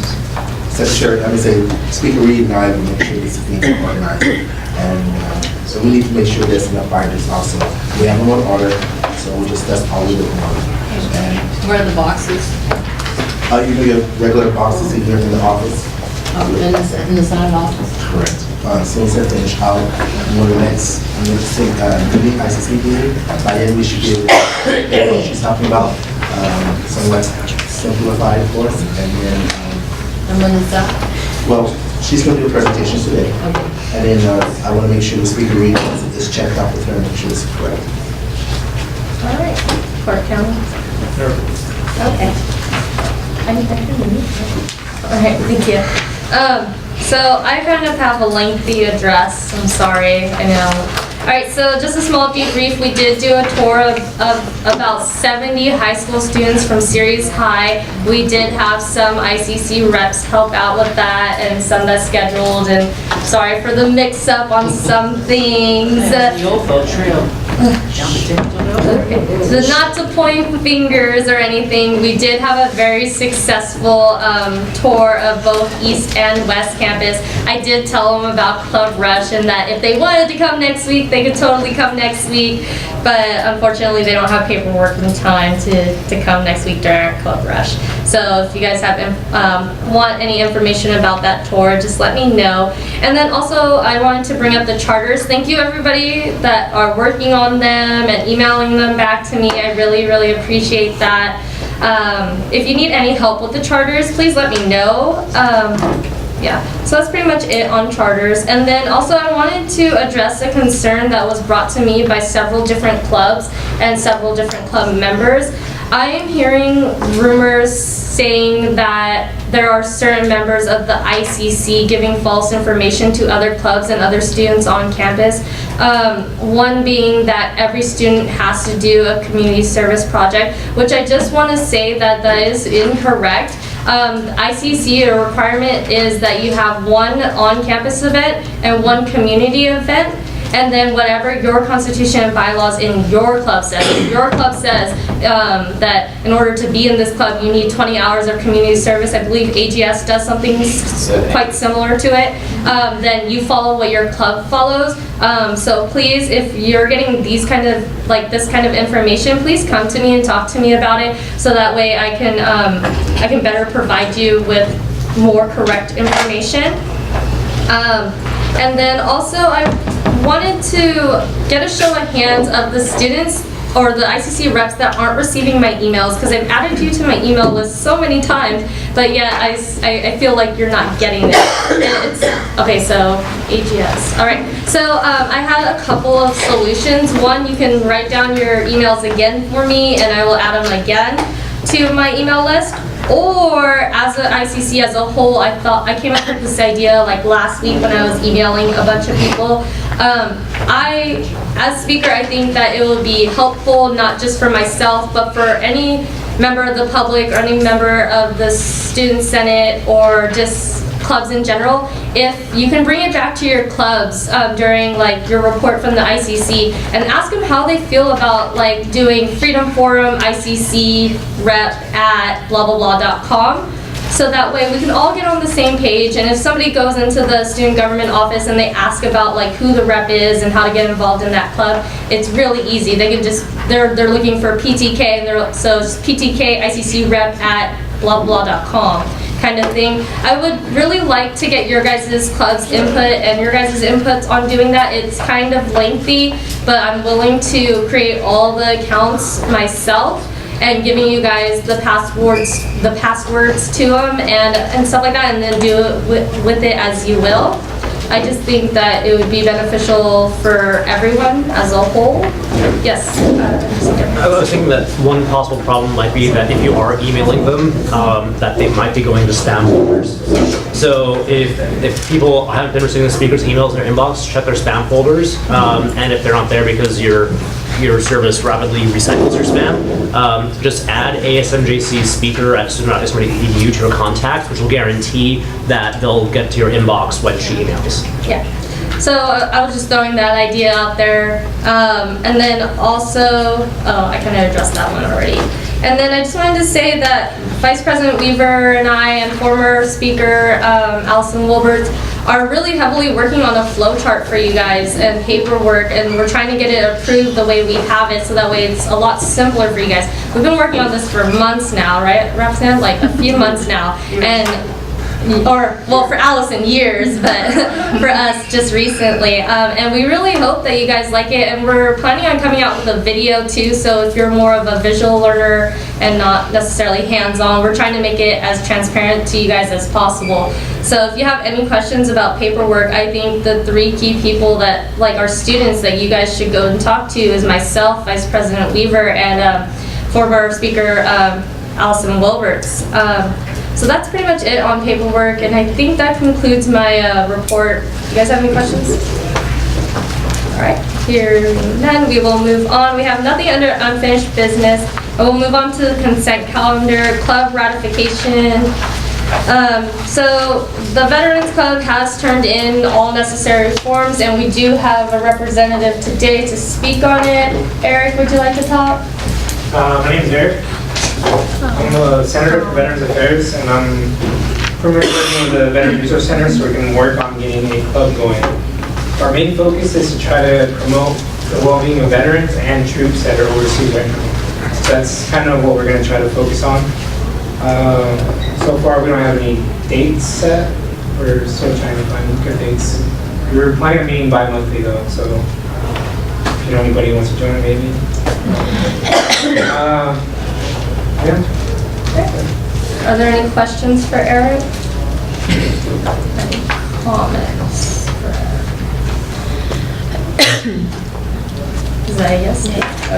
Speaker Reed and I will make sure these things are organized. And so we need to make sure there's enough binders also. We have them on order, so that's all we're looking for. Where are the boxes? You know your regular boxes in here in the office. In the Senate office? Correct. As soon as I finish out, the next meeting, ICC meeting, by then we should be able to get what she's talking about, somewhat simplified for us, and then... and when is that? Well, she's going to do a presentation today. Okay. And then I want to make sure the Speaker Reed is checked out with her and make sure this is correct. All right. Clark County. Okay. All right, thank you. So I kind of have a lengthy address. I'm sorry, I know. All right, so just a small debrief. We did do a tour of about 70 high school students from Ceres High. We did have some ICC reps help out with that and some that's scheduled, and sorry for the mix-up on some things. So not to point fingers or anything, we did have a very successful tour of both East and West Campus. I did tell them about Club Rush and that if they wanted to come next week, they could totally come next week, but unfortunately they don't have paperwork in time to come next week during our Club Rush. So if you guys have want any information about that tour, just let me know. And then also I wanted to bring up the charters. Thank you everybody that are working on them and emailing them back to me. I really, really appreciate that. If you need any help with the charters, please let me know. Yeah, so that's pretty much it on charters. And then also I wanted to address a concern that was brought to me by several different clubs and several different club members. I am hearing rumors saying that there are certain members of the ICC giving false information to other clubs and other students on campus. One being that every student has to do a community service project, which I just want to say that is incorrect. ICC, a requirement is that you have one on-campus event and one community event, and then whatever your constitution and bylaws in your club says. If your club says that in order to be in this club you need 20 hours of community service, I believe AGS does something quite similar to it, then you follow what your club follows. So please, if you're getting these kind of this kind of information, please come to me and talk to me about it, so that way I can better provide you with more correct information. And then also I wanted to get a show of hands of the students or the ICC reps that aren't receiving my emails, because I've added you to my email list so many times, but yet I feel like you're not getting it. Okay, so AGS. All right, so I had a couple of solutions. One, you can write down your emails again for me and I will add them again to my email list. Or as an ICC as a whole, I came up with this idea last week when I was emailing a bunch of people. As speaker, I think that it would be helpful not just for myself, but for any member of the public or any member of the student senate or just clubs in general, if you can bring it back to your clubs during your report from the ICC and ask them how they feel about doing Freedom Forum ICC rep at blah blah blah.com. So that way we can all get on the same page, and if somebody goes into the student government office and they ask about who the rep is and how to get involved in that club, it's really easy. They can just, they're looking for PTK, and so it's PTK ICC rep at blah blah.com kind of thing. I would really like to get your guys' club's input and your guys' inputs on doing that. It's kind of lengthy, but I'm willing to create all the accounts myself and giving you guys the passwords to them and stuff like that, and then do it with it as you will. I just think that it would be beneficial for everyone as a whole. Yes? I was thinking that one possible problem might be that if you are emailing them, that they might be going to spam folders. So if people haven't been receiving the speaker's emails in their inbox, check their spam folders, and if they're not there because your service rapidly recycles your spam, just add ASMJc speaker at student.ism.edu to your contacts, which will guarantee that they'll get to your inbox when she emails. Yeah. So I was just throwing that idea out there. And then also, I kind of addressed that one already. And then I just wanted to say that Vice President Weaver and I and former Speaker Allison Wilbert are really heavily working on a flow chart for you guys and paperwork, and we're trying to get it approved the way we have it, so that way it's a lot simpler for you guys. We've been working on this for months now, right, Roxanne? A few months now, well, for Allison, years, but for us, just recently. And we really hope that you guys like it, and we're planning on coming out with a video too, so if you're more of a visual learner and not necessarily hands-on, we're trying to make it as transparent to you guys as possible. So if you have any questions about paperwork, I think the three key people that, our students that you guys should go and talk to is myself, Vice President Weaver, and former Speaker Allison Wilberts. So that's pretty much it on paperwork, and I think that concludes my report. You guys have any questions? All right, hearing none, we will move on. We have nothing under unfinished business. And we'll move on to the consent calendar, club ratification. So the Veterans Club has turned in all necessary forms, and we do have a representative today to speak on it. Eric, would you like to talk? My name is Eric. I'm a senator for Veterans Affairs, and I'm currently working with the Veterans Resource Center so we can work on getting a club going. Our main focus is to try to promote the well-being of veterans and troops that are overseas right now. So that's kind of what we're going to try to focus on. So far, we don't have any dates set. We're still trying to find good dates. We're planning a meeting bi-monthly though, so if you know anybody who wants to join, maybe. Yeah. Are there any questions for Eric? Any comments for Eric? Is that a yes?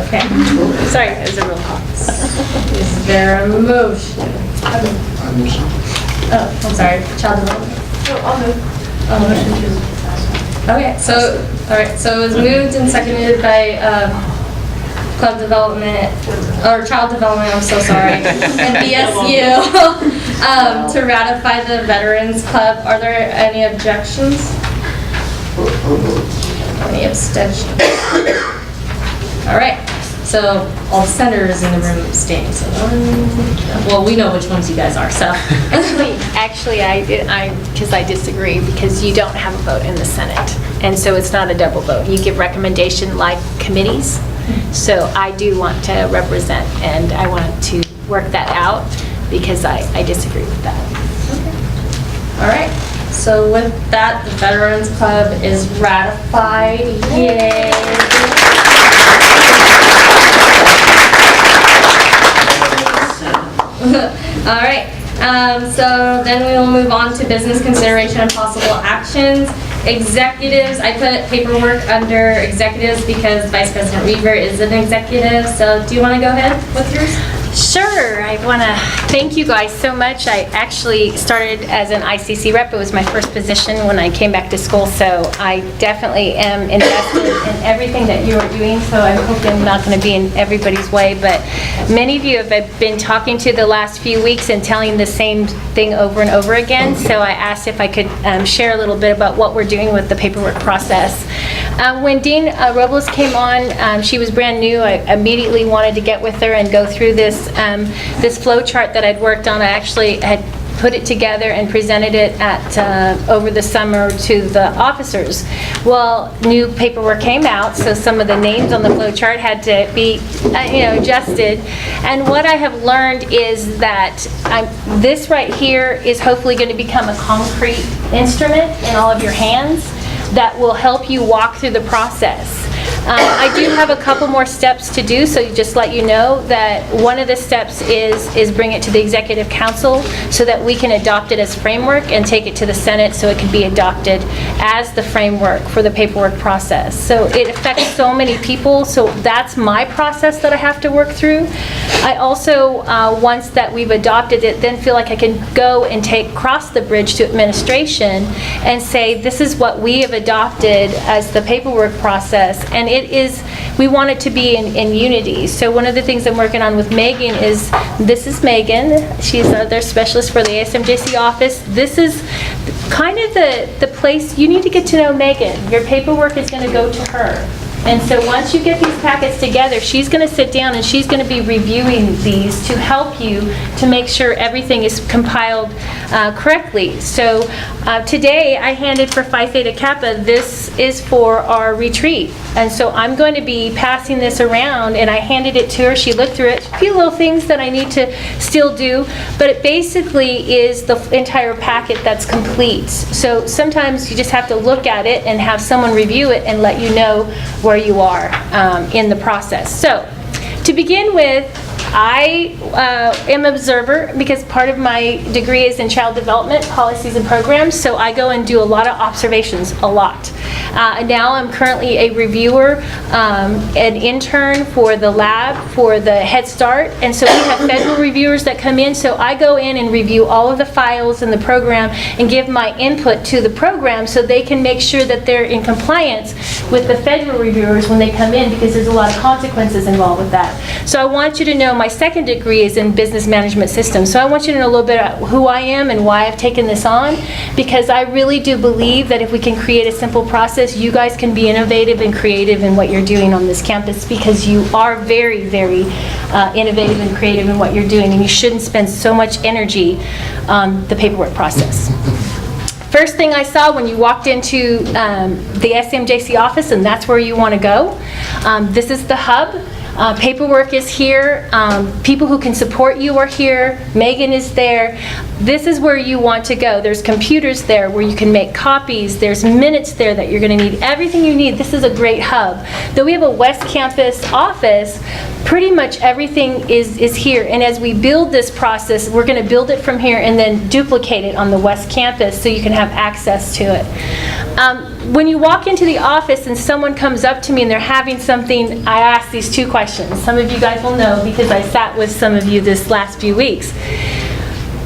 Okay. Sorry, it was a real call. Is there a motion? Oh, I'm sorry, child development. I'll move. Okay, so, all right, so it was moved and seconded by club development, or child development, I'm so sorry, and BSU to ratify the Veterans Club. Are there any objections? Any abstentions? All right. So all the senators in the room abstaining. So, well, we know which ones you guys are. So Actually, because I disagree, because you don't have a vote in the Senate, and so it's not a double vote. You give recommendation like committees. So I do want to represent, and I want to work that out because I disagree with that. Okay. All right. So with that, the Veterans Club is ratified. Yay! All right, so then we will move on to business consideration and possible actions. Executives, I put paperwork under executives because Vice President Reaver is an executive. So do you want to go ahead with yours? Sure. I want to thank you guys so much. I actually started as an ICC rep. It was my first position when I came back to school, so I definitely am invested in everything that you are doing, so I hope I'm not going to be in everybody's way, but many of you have been talking to the last few weeks and telling the same thing over and over again, so I asked if I could share a little bit about what we're doing with the paperwork process. When Dean Robles came on, she was brand new. I immediately wanted to get with her and go through this flow chart that I'd worked on. I actually had put it together and presented it at over the summer to the officers. Well, new paperwork came out, so some of the names on the flow chart had to be adjusted. And what I have learned is that this right here is hopefully going to become a concrete instrument in all of your hands that will help you walk through the process. I do have a couple more steps to do, so just let you know that one of the steps is bring it to the Executive Council so that we can adopt it as framework and take it to the Senate so it can be adopted as the framework for the paperwork process. So it affects so many people, so that's my process that I have to work through. I also, once that we've adopted it, then feel like I can go and cross the bridge to administration and say, this is what we have adopted as the paperwork process, and we want it to be in unity. So one of the things I'm working on with Megan is, this is Megan, she's their specialist for the ASMJc office. This is kind of the place you need to get to know Megan. Your paperwork is going to go to her. And so once you get these packets together, she's going to sit down and she's going to be reviewing these to help you to make sure everything is compiled correctly. So today I handed for Phi Theta Kappa, this is for our retreat. And so I'm going to be passing this around, and I handed it to her. She looked through it. A few little things that I need to still do, but it basically is the entire packet that's complete. So sometimes you just have to look at it and have someone review it and let you know where you are in the process. So to begin with, I am an observer because part of my degree is in child development, policies and programs, so I go and do a lot of observations, a lot. Now I'm currently a reviewer, an intern for the lab for the Head Start, and so we have federal reviewers that come in, so I go in and review all of the files in the program and give my input to the program so they can make sure that they're in compliance with the federal reviewers when they come in, because there's a lot of consequences involved with that. So I want you to know my second degree is in business management systems, so I want you to know a little bit about who I am and why I've taken this on, because I really do believe that if we can create a simple process, you guys can be innovative and creative in what you're doing on this campus, because you are very, very innovative and creative in what you're doing, and you shouldn't spend so much energy on the paperwork process. First thing I saw when you walked into the ASMJc office, and that's where you want to go. This is the hub. Paperwork is here. People who can support you are here. Megan is there. This is where you want to go. There's computers there where you can make copies. There's minutes there that you're going to need. Everything you need. This is a great hub. Though we have a West Campus office, pretty much everything is here. And as we build this process, we're going to build it from here and then duplicate it on the West Campus so you can have access to it. When you walk into the office and someone comes up to me and they're having something, I ask these two questions. Some of you guys will know because I sat with some of you this last few weeks.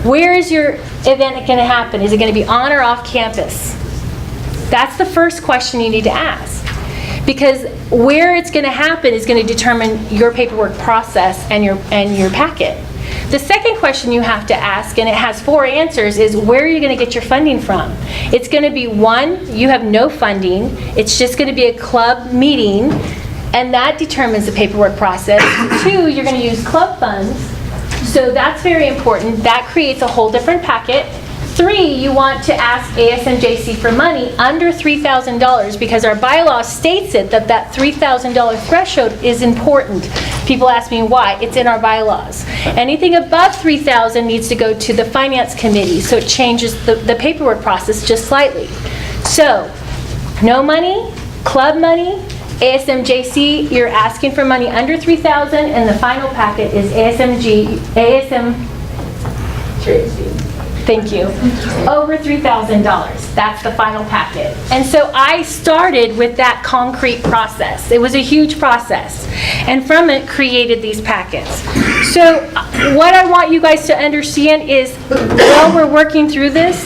Where is your event going to happen? Is it going to be on or off campus? That's the first question you need to ask. Because where it's going to happen is going to determine your paperwork process and your packet. The second question you have to ask, and it has 4 answers, is where are you going to get your funding from? It's going to be 1, you have no funding. It's just going to be a club meeting, and that determines the paperwork process. 2, you're going to use club funds, so that's very important. That creates a whole different packet. 3, you want to ask ASMJc for money under $3,000 because our bylaw states it that $3,000 threshold is important. People ask me why. It's in our bylaws. Anything above $3,000 needs to go to the finance committee, so it changes the paperwork process just slightly. So, no money, club money, ASMJc, you're asking for money under $3,000, and the final packet is Thank you. Over $3,000. That's the final packet. And so I started with that concrete process. It was a huge process. And from it, created these packets. So what I want you guys to understand is, while we're working through this,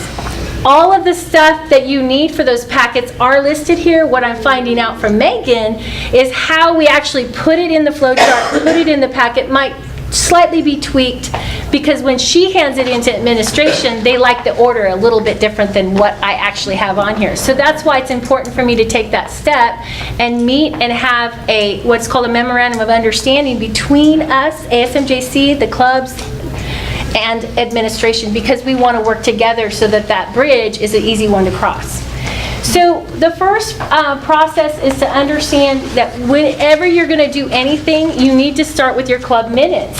all of the stuff that you need for those packets are listed here. What I'm finding out from Megan is how we actually put it in the flow chart, put it in the packet, might slightly be tweaked, because when she hands it into administration, they like the order a little bit different than what I actually have on here. So that's why it's important for me to take that step and meet and have what's called a memorandum of understanding between us, ASMJc, the clubs, and administration, because we want to work together so that that bridge is an easy one to cross. So the first process is to understand that whenever you're going to do anything, you need to start with your club minutes.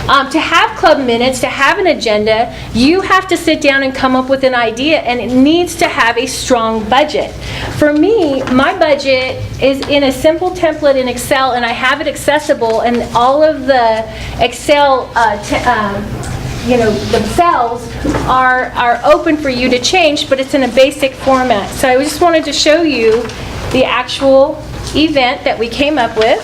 To have club minutes, to have an agenda, you have to sit down and come up with an idea, and it needs to have a strong budget. For me, my budget is in a simple template in Excel, and I have it accessible, and all of the Excel the cells are open for you to change, but it's in a basic format. So I just wanted to show you the actual event that we came up with.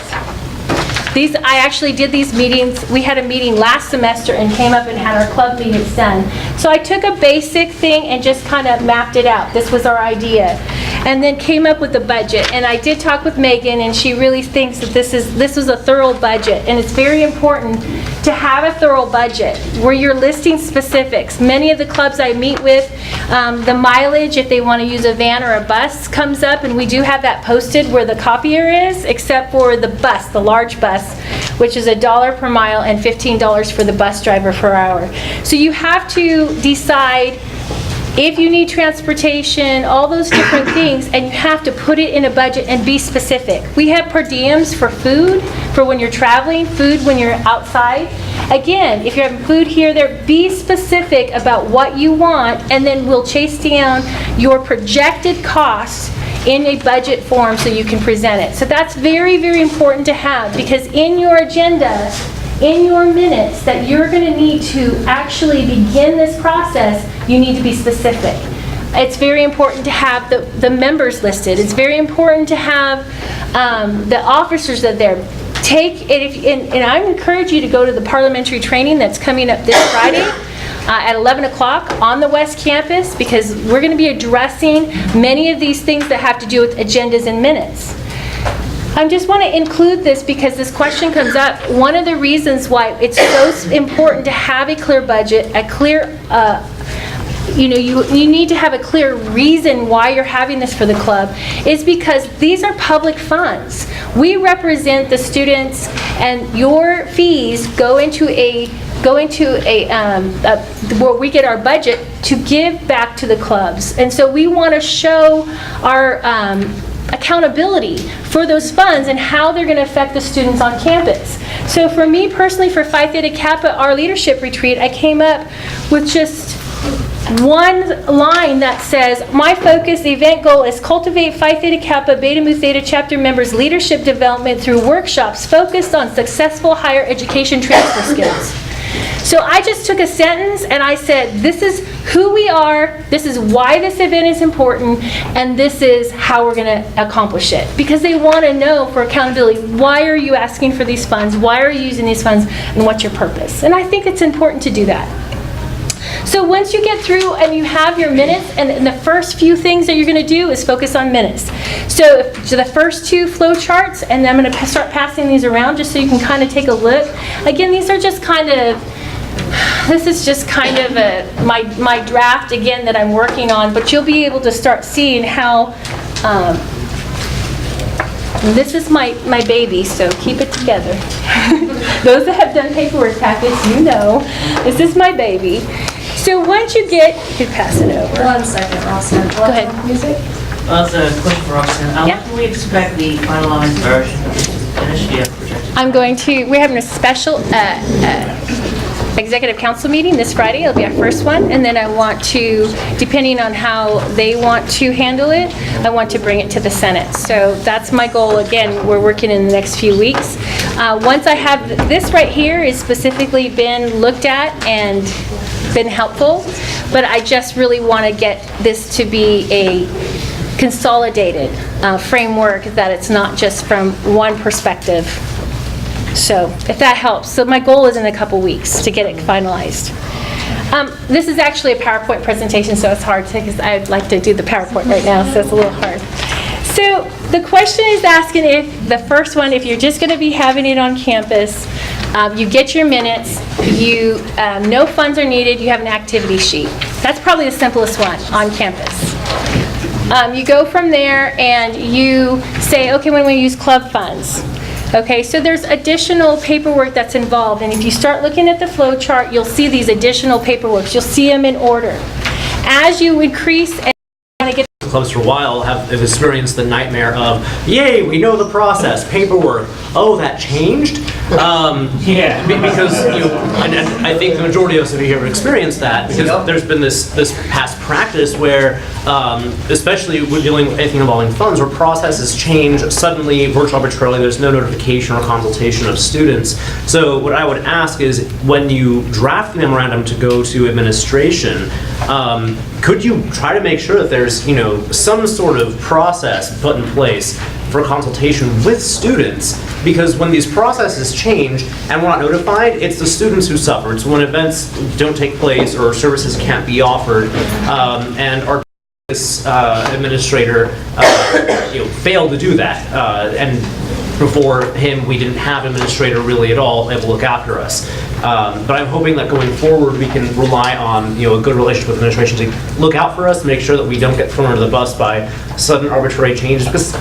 I actually did these meetings. We had a meeting last semester and came up and had our club meetings done. So I took a basic thing and just kind of mapped it out. This was our idea. And then came up with a budget. And I did talk with Megan, and she really thinks that this was a thorough budget. And it's very important to have a thorough budget where you're listing specifics. Many of the clubs I meet with, the mileage, if they want to use a van or a bus, comes up, and we do have that posted where the copier is, except for the bus, the large bus, which is $1 per mile and $15 for the bus driver per hour. So you have to decide if you need transportation, all those different things, and you have to put it in a budget and be specific. We have per diems for food, for when you're traveling, food when you're outside. Again, if you're having food here, there, be specific about what you want, and then we'll chase down your projected costs in a budget form so you can present it. So that's very, very important to have, because in your agenda, in your minutes that you're going to need to actually begin this process, you need to be specific. It's very important to have the members listed. It's very important to have the officers that are there. And I encourage you to go to the parliamentary training that's coming up this Friday at 11 o'clock on the West Campus, because we're going to be addressing many of these things that have to do with agendas and minutes. I just want to include this because this question comes up. One of the reasons why it's so important to have a clear budget, a clear you need to have a clear reason why you're having this for the club, is because these are public funds. We represent the students, and your fees go into where we get our budget to give back to the clubs. And so we want to show our accountability for those funds and how they're going to affect the students on campus. So for me personally, for Phi Theta Kappa, our leadership retreat, I came up with just one line that says, my focus, the event goal is cultivate Phi Theta Kappa Beta Mu Theta chapter members' leadership development through workshops focused on successful higher education transfer skills. So I just took a sentence and I said, this is who we are, this is why this event is important, and this is how we're going to accomplish it. Because they want to know for accountability, why are you asking for these funds, why are you using these funds, and what's your purpose? And I think it's important to do that. So once you get through and you have your minutes, and the first few things that you're going to do is focus on minutes. So the first two flow charts, and I'm going to start passing these around just so you can kind of take a look. Again, these are just kind of, this is just kind of my draft again that I'm working on, but you'll be able to start seeing how, this is my baby, so keep it together. Those that have done paperwork packets, you know, this is my baby. So once you get, you can pass it over. 1 second, Roxanne. Go ahead. Music? That's a question for Roxanne. Yeah. When can we expect the finalized version of this finish? Do you have projected? We're having a special executive council meeting this Friday. It'll be our first one. And then I want to, depending on how they want to handle it, I want to bring it to the Senate. So that's my goal. Again, we're working in the next few weeks. Once I have this right here is specifically been looked at and been helpful, but I just really want to get this to be a consolidated framework, that it's not just from one perspective. So if that helps. So my goal is in a couple weeks to get it finalized. This is actually a PowerPoint presentation, so it's hard because I'd like to do the PowerPoint right now, so it's a little hard. So the question is asking, if the first one, if you're just going to be having it on campus, you get your minutes, no funds are needed, you have an activity sheet. That's probably the simplest one on campus. You go from there and you say, okay, when we use club funds. Okay, so there's additional paperwork that's involved, and if you start looking at the flow chart, you'll see these additional paperworks. You'll see them in order. As you increase and want to get clubs for a while have experienced the nightmare of, yay, we know the process, paperwork. Oh, that changed? Yeah, because and I think the majority of us have here experienced that, because there's been this past practice where, especially when dealing with anything involving funds, where processes change suddenly, virtually arbitrarily, there's no notification or consultation of students. So what I would ask is, when you draft the memorandum to go to administration, could you try to make sure that there's, some sort of process put in place for consultation with students? Because when these processes change and we're not notified, it's the students who suffer. It's when events don't take place or services can't be offered, and our administrator failed to do that. And before him, we didn't have an administrator really at all able to look after us. But I'm hoping that going forward, we can rely on a good relationship with administration to look out for us, make sure that we don't get thrown under the bus by sudden arbitrary changes. Because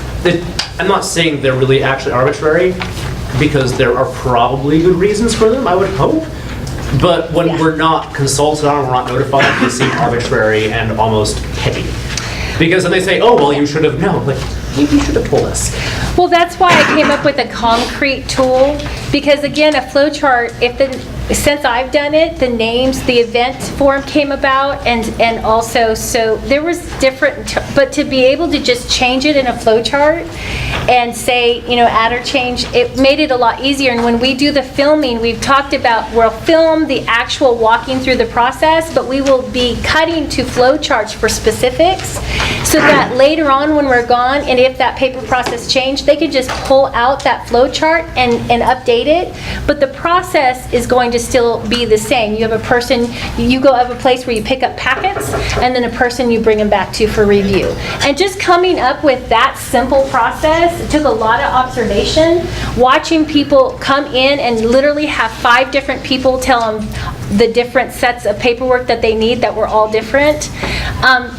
I'm not saying they're really actually arbitrary, because there are probably good reasons for them, I would hope. But when we're not consulted on, we're not notified, they seem arbitrary and almost petty. Because then they say, oh, well, you should have known. Like, maybe you should have told us. Well, that's why I came up with a concrete tool, because again, a flow chart, if since I've done it, the names, the event form came about, and also, so there was different, but to be able to just change it in a flow chart and say, add or change, it made it a lot easier. And when we do the filming, we've talked about, we'll film the actual walking through the process, but we will be cutting to flow charts for specifics, so that later on when we're gone, and if that paper process changed, they could just pull out that flow chart and update it. But the process is going to still be the same. You have a person, you go have a place where you pick up packets, and then a person you bring them back to for review. And just coming up with that simple process, it took a lot of observation, watching people come in and literally have 5 different people tell them the different sets of paperwork that they need that were all different.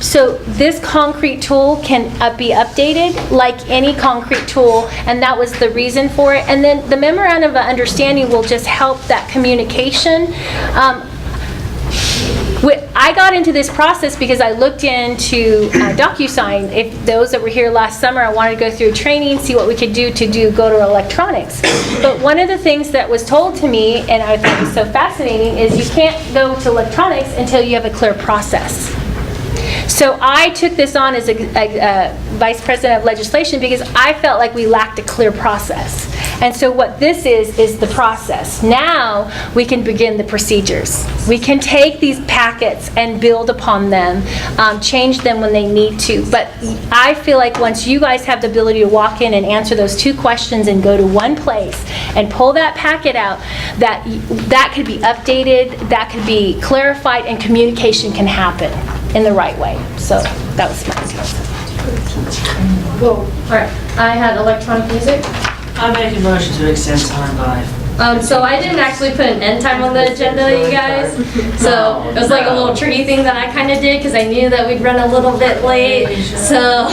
So this concrete tool can be updated like any concrete tool, and that was the reason for it. And then the memorandum of understanding will just help that communication. I got into this process because I looked into DocuSign. If those that were here last summer, I wanted to go through training, see what we could do to go to electronics. But one of the things that was told to me, and I thought was so fascinating, is you can't go to electronics until you have a clear process. So I took this on as a vice president of legislation because I felt like we lacked a clear process. And so what this is the process. Now we can begin the procedures. We can take these packets and build upon them, change them when they need to. But I feel like once you guys have the ability to walk in and answer those 2 questions and go to one place and pull that packet out, that could be updated, that could be clarified, and communication can happen in the right way. So that was my process. Whoa, all right. I had electronic music. I make a motion to extend time by. So I didn't actually put an end time on the agenda, you guys. So it was like a little tricky thing that I kind of did because I knew that we'd run a little bit late. So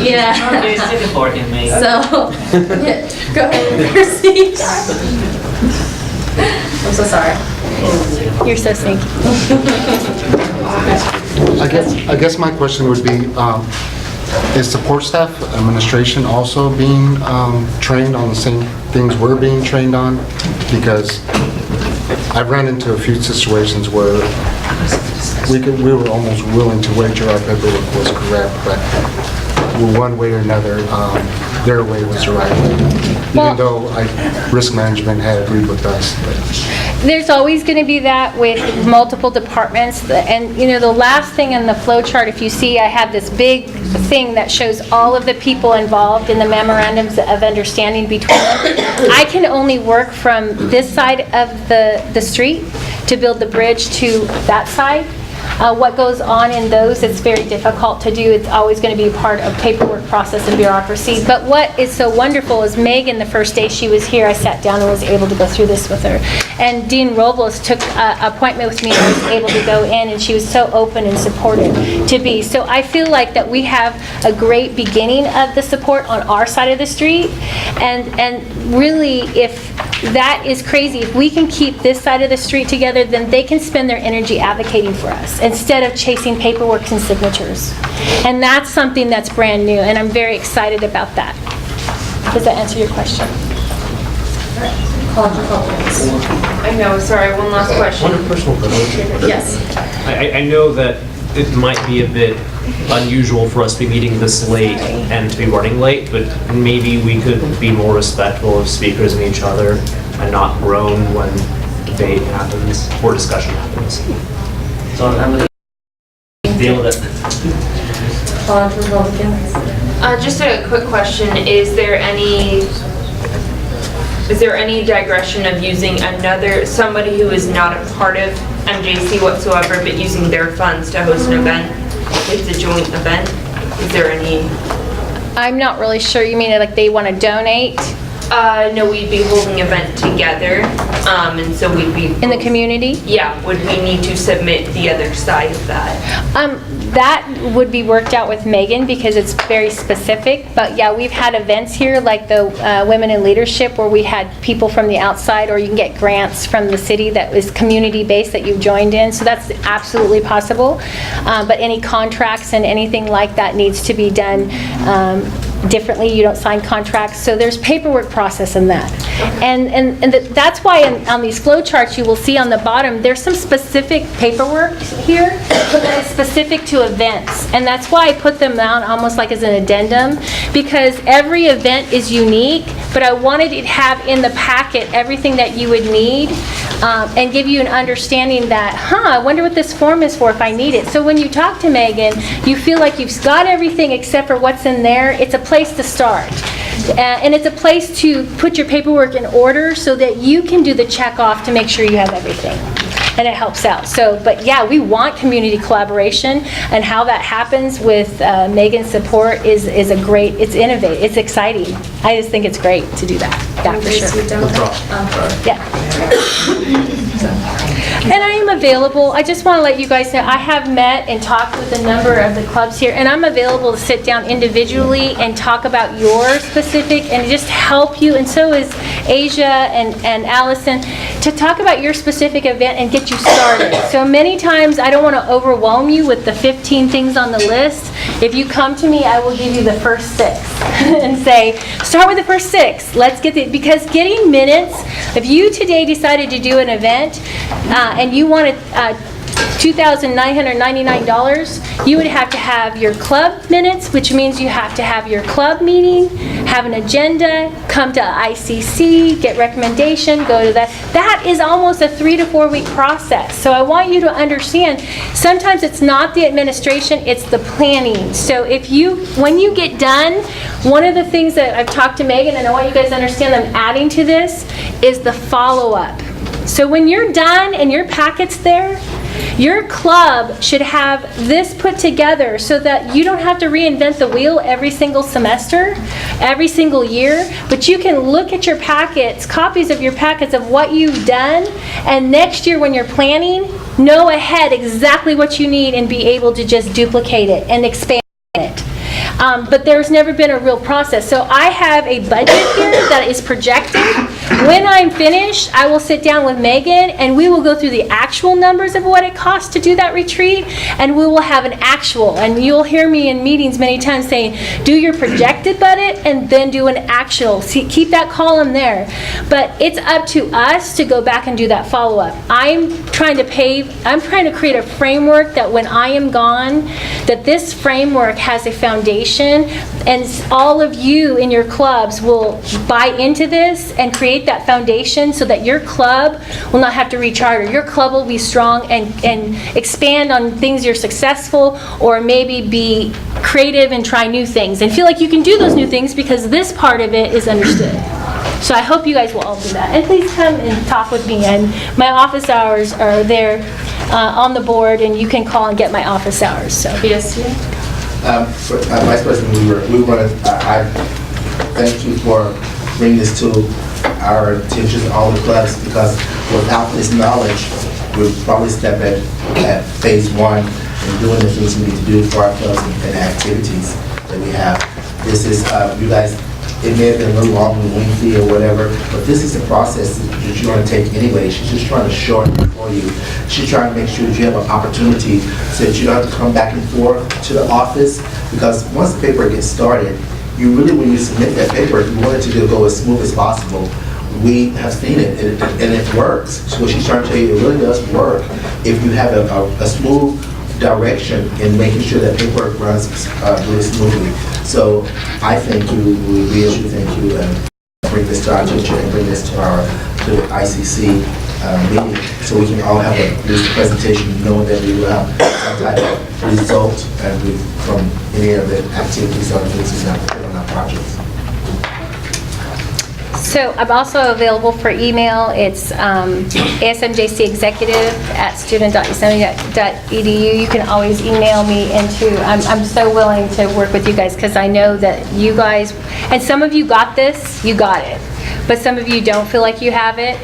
yeah. Okay, stick a fork in me. So go ahead and proceed. I'm so sorry. You're so sneaky. I guess my question would be, is support staff administration also being trained on the same things we're being trained on? Because I've run into a few situations where we were almost willing to wager our paperwork was correct, but one way or another, their way was the right way. Even though risk management had agreed with us. There's always going to be that with multiple departments. And the last thing in the flow chart, if you see, I have this big thing that shows all of the people involved in the memorandums of understanding between them. I can only work from this side of the street to build the bridge to that side. What goes on in those, it's very difficult to do. It's always going to be part of paperwork process and bureaucracy. But what is so wonderful is Megan, the first day she was here, I sat down and was able to go through this with her. And Dean Robles took an appointment with me and I was able to go in, and she was so open and supportive to be. So I feel like that we have a great beginning of the support on our side of the street. And really, if that is crazy, if we can keep this side of the street together, then they can spend their energy advocating for us instead of chasing paperwork and signatures. And that's something that's brand new, and I'm very excited about that. Does that answer your question? I know, sorry, one last question. One personal privilege. Yes. I know that it might be a bit unusual for us to be meeting this late and to be running late, but maybe we could be more respectful of speakers and each other and not groan when debate happens or discussion happens. So I'm going to deal with it. Just a quick question, is there any digression of using somebody who is not a part of MJC whatsoever, but using their funds to host an event? It's a joint event. Is there any? I'm not really sure. You mean like they want to donate? No, we'd be holding an event together, and so we'd be... In the community? Yeah, would we need to submit the other side of that? That would be worked out with Megan because it's very specific. But yeah, we've had events here like the Women in Leadership where we had people from the outside, or you can get grants from the city that is community-based that you've joined in. So that's absolutely possible. But any contracts and anything like that needs to be done differently. You don't sign contracts. So there's paperwork process in that. And that's why on these flow charts you will see on the bottom, there's some specific paperwork here that is specific to events. And that's why I put them out almost like as an addendum, because every event is unique, but I wanted to have in the packet everything that you would need and give you an understanding that, I wonder what this form is for if I need it. So when you talk to Megan, you feel like you've got everything except for what's in there. It's a place to start. And it's a place to put your paperwork in order so that you can do the check off to make sure you have everything. And it helps out. So, but yeah, we want community collaboration, and how that happens with Megan's support is a great, it's innovative, it's exciting. I just think it's great to do that. Yeah, for sure. Yeah. And I am available. I just want to let you guys know, I have met and talked with a number of the clubs here, and I'm available to sit down individually and talk about your specific and just help you, and so is Asia and Allison, to talk about your specific event and get you started. So many times I don't want to overwhelm you with the 15 things on the list. If you come to me, I will give you the first 6 and say, start with the first 6. Let's get it, because getting minutes, if you today decided to do an event and you wanted $2,999, you would have to have your club minutes, which means you have to have your club meeting, have an agenda, come to ICC, get recommendation, go to that. That is almost a 3 to 4 week process. So I want you to understand, sometimes it's not the administration, it's the planning. So when you get done, one of the things that I've talked to Megan, and I want you guys to understand I'm adding to this, is the follow-up. So when you're done and your packet's there, your club should have this put together so that you don't have to reinvent the wheel every single semester, every single year, but you can look at your packets, copies of your packets of what you've done, and next year when you're planning, know ahead exactly what you need and be able to just duplicate it and expand it. But there's never been a real process. So I have a budget here that is projected. When I'm finished, I will sit down with Megan and we will go through the actual numbers of what it costs to do that retreat, and we will have an actual. And you'll hear me in meetings many times saying, do your projected budget and then do an actual. See, keep that column there. But it's up to us to go back and do that follow-up. I'm trying to create a framework that when I am gone, that this framework has a foundation, and all of you in your clubs will buy into this and create that foundation so that your club will not have to recharter. Your club will be strong and expand on things you're successful, or maybe be creative and try new things and feel like you can do those new things because this part of it is understood. So I hope you guys will all do that. And please come and talk with me. And my office hours are there on the board, and you can call and get my office hours. So yes. Vice President I thank you for bringing this to our attention, all the clubs, because without this knowledge, we'll probably step at phase 1 and doing the things we need to do for our clubs and activities that we have. This is, you guys, it may have been a little long and lengthy or whatever, but this is the process that you're going to take anyway. She's just trying to shorten it for you. She's trying to make sure that you have an opportunity so that you don't have to come back and forth to the office, because once the paper gets started, you really, when you submit that paper, you want it to go as smooth as possible. We have seen it, and it works. So what she's trying to tell you, it really does work if you have a smooth direction in making sure that paperwork runs really smoothly. So I thank you, we really thank you, and bring this to our attention and bring this to the ICC meeting, so we can all have this presentation knowing that we will have some type of result from any of the activities or things that we put on our projects. So I'm also available for email. It's asmjcexecutive@student.usm.edu. You can always email me into, I'm so willing to work with you guys, because I know that you guys, and some of you got this, you got it, but some of you don't feel like you have it.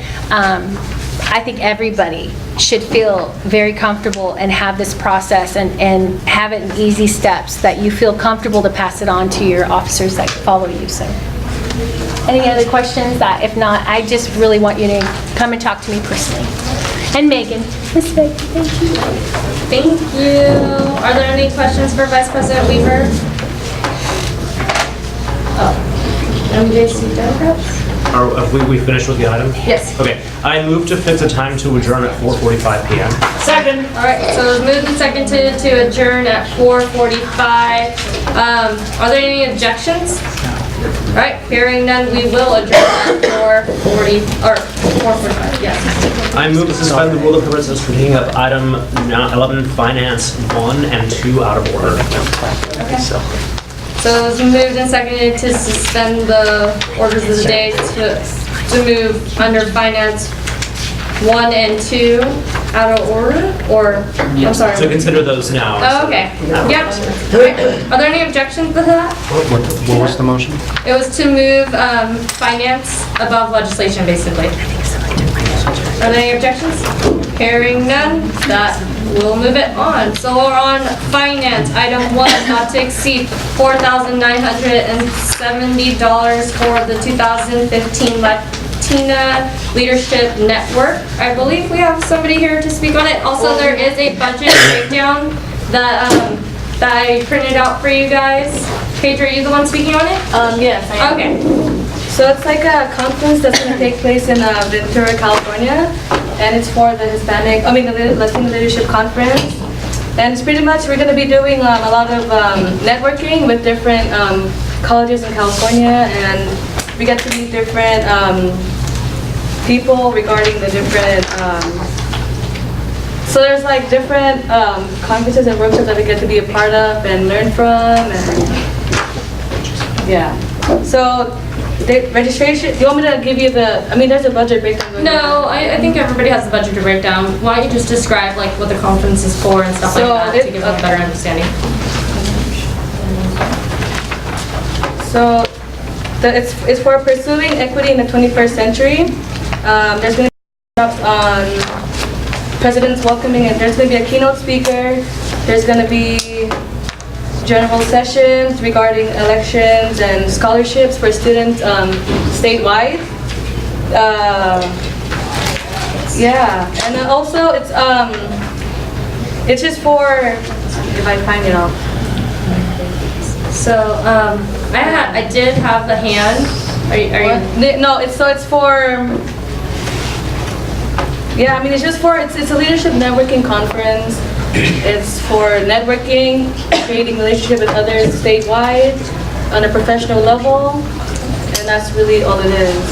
I think everybody should feel very comfortable and have this process and have it in easy steps that you feel comfortable to pass it on to your officers that follow you. So. Any other questions? If not, I just really want you to come and talk to me personally. And Megan. Miss Megan, thank you. Thank you. Are there any questions for Vice President Weaver? ASMJc Democrats? Have we finished with the item? Yes. Okay, I move to fix a time to adjourn at 4:45 PM. Second. All right, so it's moved and seconded to adjourn at 4:45. Are there any objections? All right, hearing none, we will adjourn at 4:40, or 4:45, yes. I move to suspend the rule that prevents us from taking up item 11, Finance 1 and 2 out of order. Okay. So it's moved and seconded to suspend the orders of the day to move under Finance 1 and 2 out of order, or, I'm sorry. So consider those now. Oh, okay. Yep. Okay. Are there any objections to that? What was the motion? It was to move finance above legislation, basically. Are there any objections? Hearing none, that will move it on. So we're on finance, item 1, not to exceed $4,970 for the 2015 Latina Leadership Network. I believe we have somebody here to speak on it. Also, there is a budget breakdown that that I printed out for you guys. Paige, are you the one speaking on it? Yes, I am. Okay. So it's like a conference that's going to take place in Ventura, California, and it's for the the Latino Leadership Conference. And it's pretty much, we're going to be doing a lot of networking with different colleges in California, and we get to meet different people regarding the different, so there's like different conferences and workshops that we get to be a part of and learn from, and yeah. So the registration, do you want me to give you there's a budget breakdown going on. No, I think everybody has the budget to break down. Why don't you just describe like what the conference is for and stuff like that to give them a better understanding. So it's for pursuing equity in the 21st century. There's going to be workshops on presidents welcoming, and there's going to be a keynote speaker. There's going to be general sessions regarding elections and scholarships for students statewide. Yeah, and then also it's just for, if I find it all. So I did have the hand. Are you? No, it's for. Yeah, it's just for it's a leadership networking conference. It's for networking, creating relationship with others statewide on a professional level, and that's really all it is.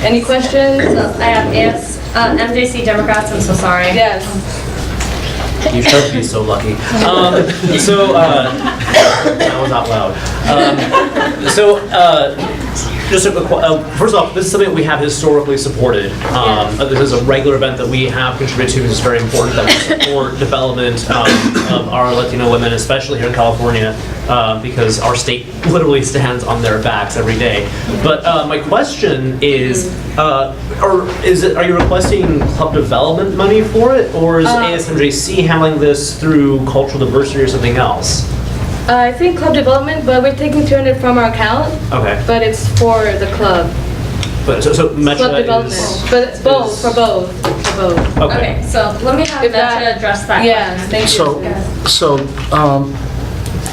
Any questions? So I have ASMJc Democrats. I'm so sorry. Yes. You should be so lucky. That was out loud. First off, this is something we have historically supported. This is a regular event that we have contributed to because it's very important that we support development of our Latino women, especially here in California, because our state literally stands on their backs every day. But my question is, are you requesting club development money for it, or is ASMJc handling this through cultural diversity or something else? I think club development, but we're taking $200 from our account. Okay. But it's for the club. But so Metro club development, but it's both for both. Okay. So let me have Metro address that. Yeah. Thank you. So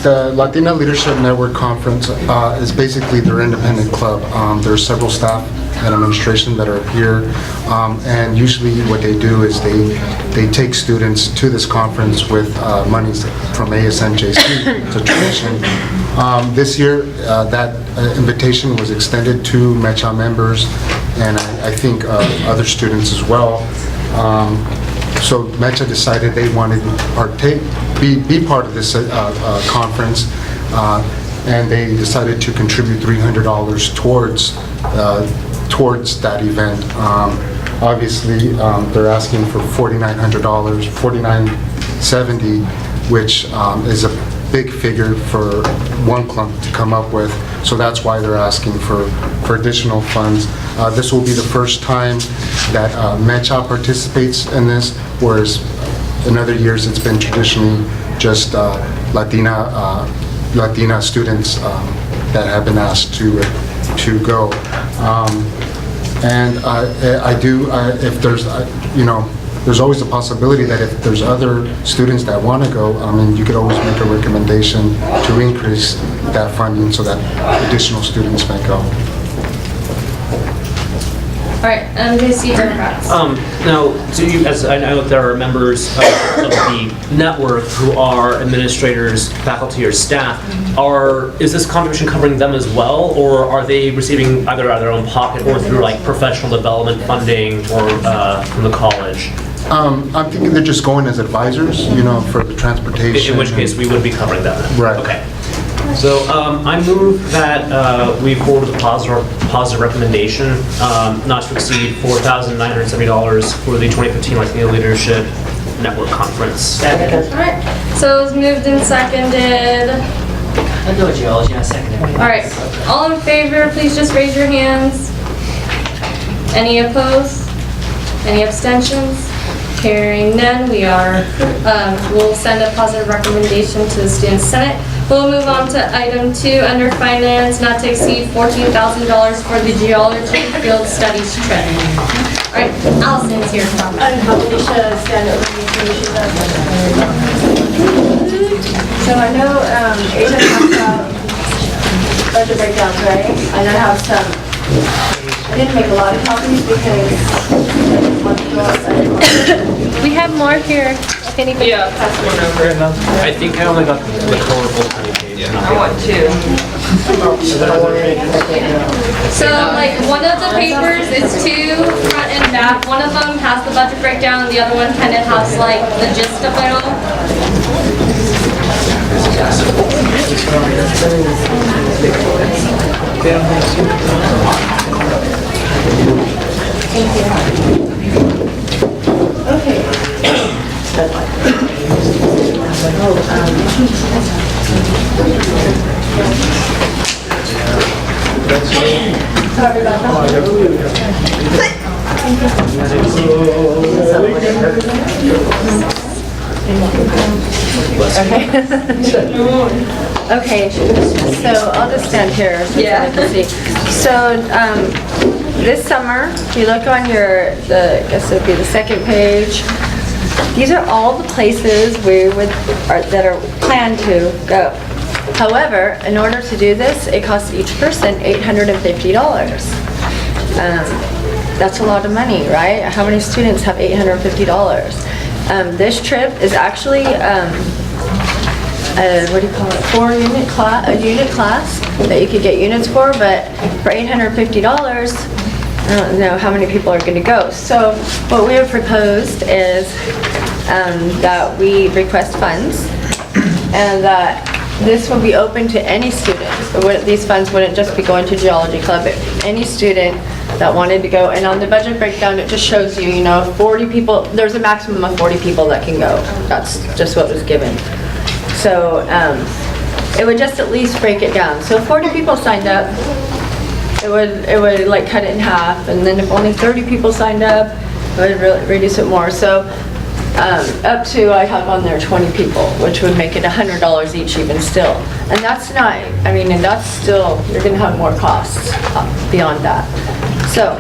the Latina Leadership Network Conference is basically their independent club. There are several staff and administration that are here, and usually what they do is they take students to this conference with monies from ASMJc. It's a tradition. This year, that invitation was extended to MECHA members, and I think other students as well. So MECHA decided they wanted to be part of this conference, and they decided to contribute $300 towards that event. Obviously, they're asking for $4,900, $4,970, which is a big figure for one club to come up with. So that's why they're asking for additional funds. This will be the first time that MECHA participates in this, whereas in other years it's been traditionally just Latina students that have been asked to go. And I do, if there's, there's always a possibility that if there's other students that want to go, I mean, you could always make a recommendation to increase that funding so that additional students may go. All right, MJC Democrats. Now, do you, as I know that there are members of the network who are administrators, faculty, or staff, is this contribution covering them as well, or are they receiving either out of their own pocket or through like professional development funding or from the college? I'm thinking they're just going as advisors, you know, for the transportation. In which case, we would be covering them then. Right. Okay. So I move that we forward the positive recommendation not to exceed $4,970 for the 2015 Latino Leadership Network Conference. All right, so it was moved and seconded. I'll do a geology, I second it. All right, all in favor, please just raise your hands. Any opposed? Any abstentions? Hearing none, we'll send a positive recommendation to the Student Senate. We'll move on to item 2 under finance, not to exceed $14,000 for the geology field studies trip. All right, Allison's here. And how many should stand up when you So I know Asia talked about budget breakdowns, right? And I have some, I didn't make a lot of copies because We have more here, if anybody. Yeah, pass one over. I think I only got the colorful page. I want 2. So like one of the papers is 2 front and back. One of them has the budget breakdown, the other one kind of has like the gist of it all. Okay. Sorry about Okay, so I'll just stand here so I can see. So this summer, if you look on I guess it would be the second page, these are all the places that are planned to go. However, in order to do this, it costs each person $850. That's a lot of money, right? How many students have $850? This trip is actually what do you call it? A unit class that you could get units for, but for $850, I don't know how many people are going to go. So what we have proposed is that we request funds and that this will be open to any student. These funds wouldn't just be going to Geology Club. Any student that wanted to go. And on the budget breakdown, it just shows you, 40 people, there's a maximum of 40 people that can go. That's just what was given. So it would just at least break it down. So if 40 people signed up, it would like cut it in half. And then if only 30 people signed up, it would really reduce it more. So up to, I have on there 20 people, which would make it $100 each even still. And that's not, and that's still, you're gonna have more costs beyond that. So,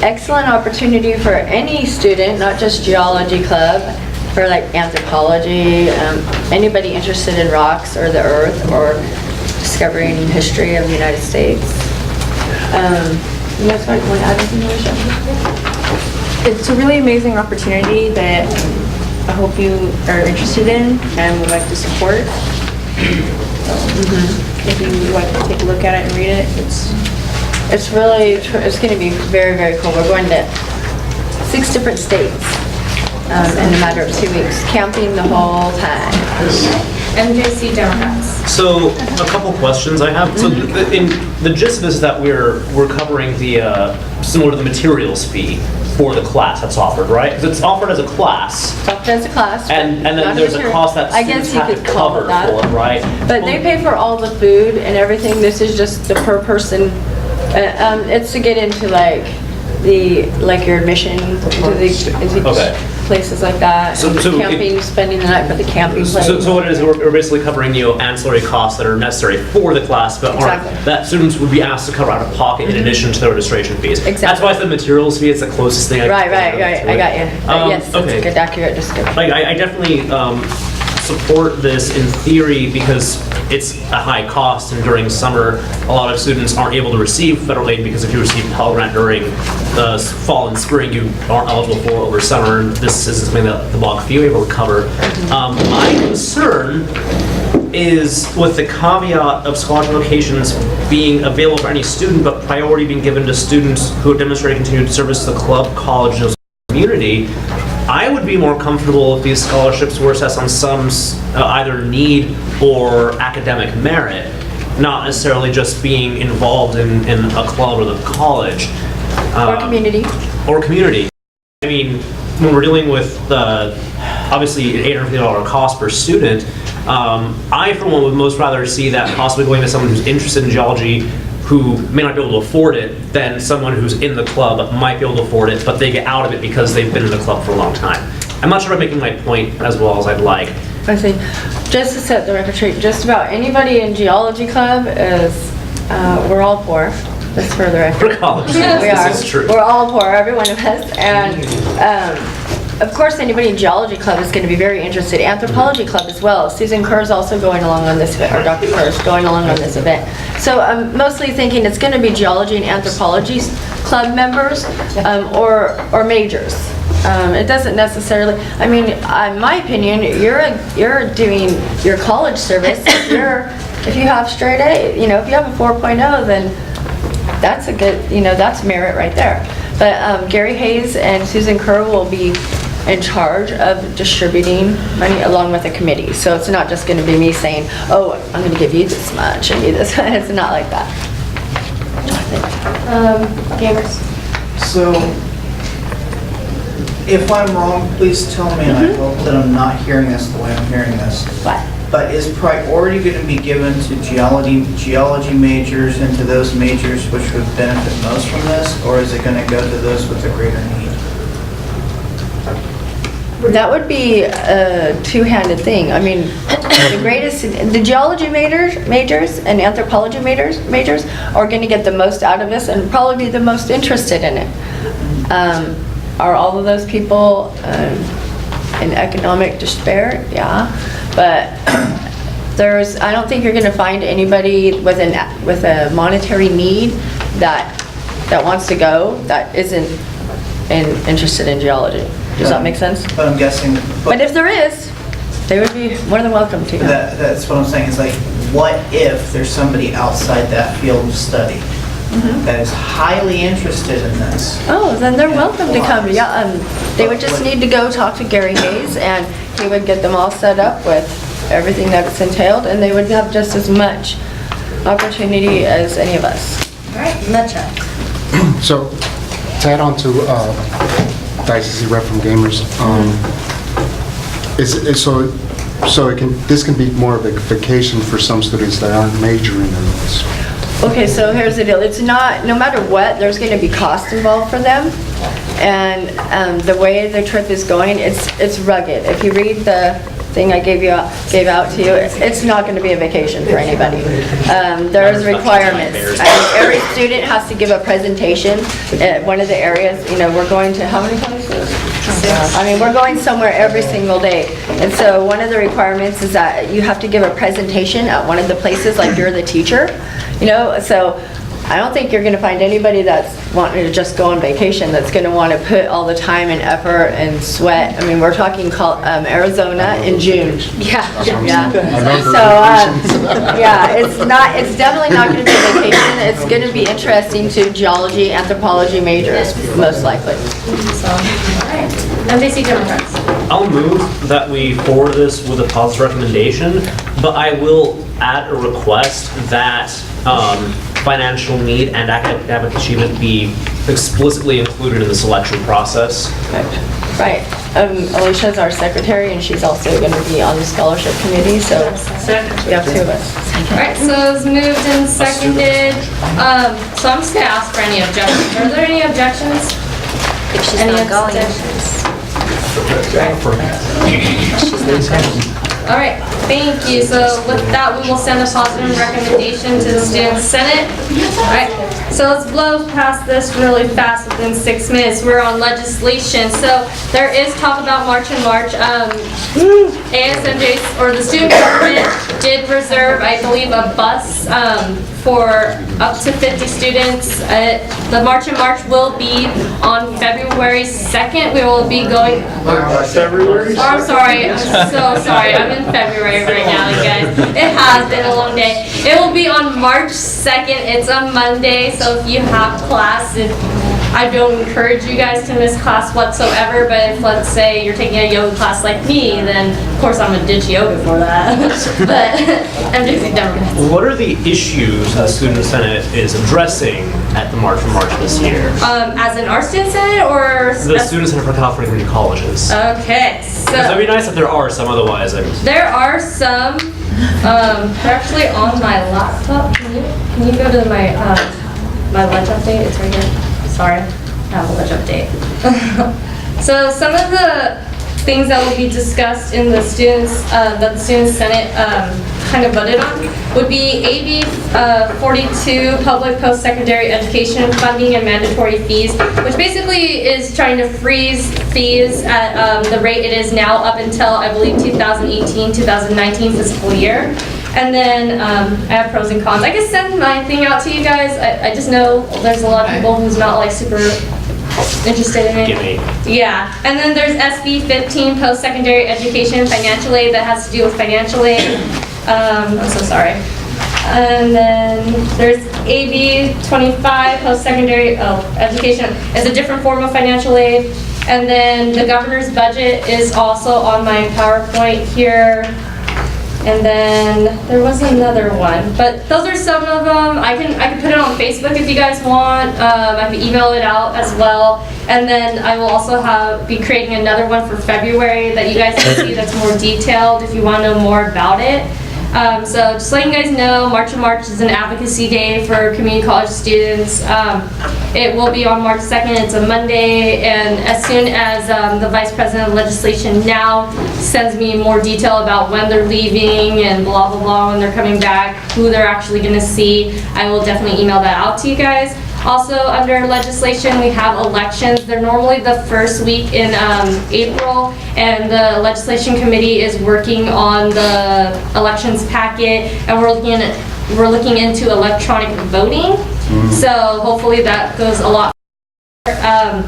excellent opportunity for any student, not just Geology Club, for like anthropology, anybody interested in rocks or the earth or discovering history of the United States. You guys want to add anything, Alicia? It's a really amazing opportunity that I hope you are interested in and would like to support. If you would like to take a look at it and read it, it's going to be very, very cool. We're going to 6 different states in a matter of 2 weeks, camping the whole time. MJC Democrats. So a couple questions I have. So the gist of this is that we're covering the similar to the materials fee for the class that's offered, right? Because it's offered as a class. It's offered as a class. And then there's a cost that students have to cover for it, right? But they pay for all the food and everything. This is just the per person. It's to get into like like your admission into Okay. places like that. So Camping, spending the night for the camping place. So what it is, we're basically covering, ancillary costs that are necessary for the class, but aren't, Exactly. that students would be asked to cover out of pocket in addition to their registration fees. Exactly. That's why it's the materials fee, it's the closest thing I Right, can think of to I it. got you. Yes, that's okay. a good, accurate description. Like, I definitely support this in theory because it's a high cost, and during summer, a lot of students aren't able to receive federal aid because if you receive Pell Grant during the fall and spring, you aren't eligible for it over summer, and this isn't something that the block fee able to cover. My concern is with the caveat of scholarship locations being available for any student, but priority being given to students who have demonstrated continued service to the club, college, and community. I would be more comfortable if these scholarships were assessed on some either need or academic merit, not necessarily just being involved in a club or the college. Or community. Or community. I mean, when we're dealing with obviously an $850 cost per student, I for one would most rather see that possibly going to someone who's interested in geology who may not be able to afford it than someone who's in the club but might be able to afford it, but they get out of it because they've been in the club for a long time. I'm not sure I'm making my point as well as I'd like. I see. Just to set the record straight, just about anybody in geology club is, we're all poor. That's for the record. For college, We are. this is true. We're all poor, every one of us. And of course, anybody in geology club is going to be very interested. Anthropology club as well. Susan Kerr's also going along on this event, or Dr. Kerr's going along on this event. So I'm mostly thinking it's going to be geology and anthropology club members or majors. It doesn't necessarily, I mean, in my opinion, you're doing your college service. If you have straight A, if you have a 4.0, then that's a good, that's merit right there. But Gary Hayes and Susan Kerr will be in charge of distributing money along with the committee. So it's not just going to be me saying, oh, I'm going to give you this much and you this. It's not like that. Gamers. So, if I'm wrong, please tell me, and I hope that I'm not hearing this the way I'm hearing this. What? But is priority going to be given to geology majors and to those majors which would benefit most from this, or is it going to go to those with a greater need? That would be a two-handed thing. I mean, the geology majors and anthropology majors are going to get the most out of this and probably be the most interested in it. Are all of those people in economic despair? Yeah, but I don't think you're going to find anybody with a monetary need that wants to go that isn't interested in geology. Does that make sense? But I'm guessing. But if there is, they would be more than welcome to. That's what I'm saying, is like, what if there's somebody outside that field of study that is highly interested in this? Oh, then they're welcome to come. Yeah, they would just need to go talk to Gary Hayes, and he would get them all set up with everything that's entailed, and they would have just as much opportunity as any of us. All right, nutshell. So, to add on to the ICC rep from Gamers, this can be more of a vacation for some students that aren't majoring in this. Okay, so here's the deal. It's not, no matter what, there's going to be cost involved for them. And the way the trip is going, it's rugged. If you read the thing I gave out to you, it's not going to be a vacation for anybody. There's requirements. I mean, every student has to give a presentation at one of the areas. We're going to how many places? I mean, we're going somewhere every single day. And so one of the requirements is that you have to give a presentation at one of the places, like you're the teacher. So I don't think you're going to find anybody that's wanting to just go on vacation that's going to want to put all the time and effort and sweat. I mean, we're talking Arizona in June. Yeah. So, it's definitely not going to be a vacation. It's going to be interesting to geology, anthropology majors, most likely. All right. MJC Democrats. I'll move that we forward this with a positive recommendation, but I will add a request that financial need and academic achievement be explicitly included in the selection process. Right. Alicia is our secretary, and she's also going to be on the scholarship committee, so we have two of us. All right, so it's moved and seconded. So I'm just gonna ask for any objections. Are there any objections? If she's Any not going. abstentions? All right, thank you. So with that, we will send a positive recommendation to the Student Senate. All right, so let's blow past this really fast within 6 minutes. We're on legislation. So there is talk about March and March. ASMJc, or the student government, did reserve, I believe, a bus for up to 50 students. The March and March will be on February 2nd. We will be going... February? Oh, I'm sorry. I'm so sorry. I'm in February right now, you guys. It has been a long day. It will be on March 2nd. It's a Monday, so if you have class, I don't encourage you guys to miss class whatsoever, but if, let's say, you're taking a yoga class like me, then of course I'm gonna ditch yoga for that. But I'm just dumb. What are the issues the Student Senate is addressing at the March for March this year? As in our Student Senate, or? The Student Center for California Community Colleges. Okay, so. Because it'd be nice if there are some, otherwise There are some, they're actually on my laptop. Can you go to my, my lunch update? It's right here. Sorry, I have a lunch update. So some of the things that will be discussed in the students, that the Student Senate kind of voted on would be AB 42, public post-secondary education funding and mandatory fees, which basically is trying to freeze fees at the rate it is now up until, I believe, 2018-2019 fiscal year. And then I have pros and cons. I can send my thing out to you guys. I just know there's a lot of people who's not like super interested in it. Gimme. Yeah. And then there's SB 15, post-secondary education financial aid, that has to do with financial aid. I'm so sorry. And then there's AB 25, post-secondary education. It's a different form of financial aid. And then the governor's budget is also on my PowerPoint here. And then there was another one, but those are some of them. I can put it on Facebook if you guys want. I can email it out as well. And then I will also be creating another one for February that you guys can see that's more detailed if you want to know more about it. So just letting you guys know, March and March is an advocacy day for community college students. It will be on March 2nd. It's a Monday, and as soon as the Vice President of Legislation now sends me more detail about when they're leaving and blah, blah, blah, when they're coming back, who they're actually going to see, I will definitely email that out to you guys. Also, under legislation, we have elections. They're normally the first week in April, and the legislation committee is working on the elections packet, and we're looking into electronic voting. So hopefully that goes a lot better.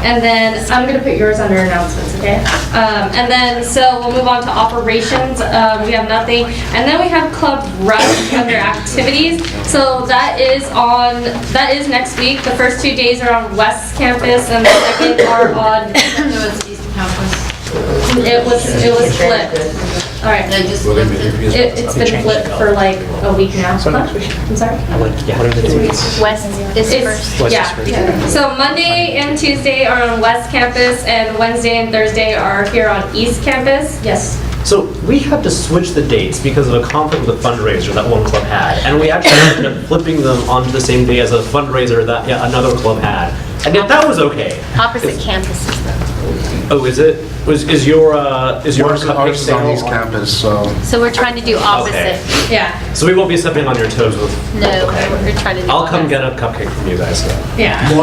And then I'm gonna put yours under announcements, okay? And then, so we'll move on to operations. We have nothing. And then we have Club Rush under activities. So that is next week. The first 2 days are on West Campus, and the second are on. No, it's East Campus. It was flipped. All right. It's been flipped for like a week now. So next week. I'm sorry? What are the dates? West is first. West is Yeah. first. So Monday and Tuesday are on West Campus, and Wednesday and Thursday are here on East Campus. Yes. So we had to switch the dates because of a conflict with a fundraiser that one club had, and we actually ended up flipping them onto the same day as a fundraiser that another club had, and yet that was okay. Opposite campuses though. Oh, is it? Is your Ours is on East Campus, so. So we're trying to do opposite. Okay. Yeah. So we won't be stepping on your toes with. No, Okay. we're trying to do I'll come opposite. get a cupcake from you guys. Yeah. All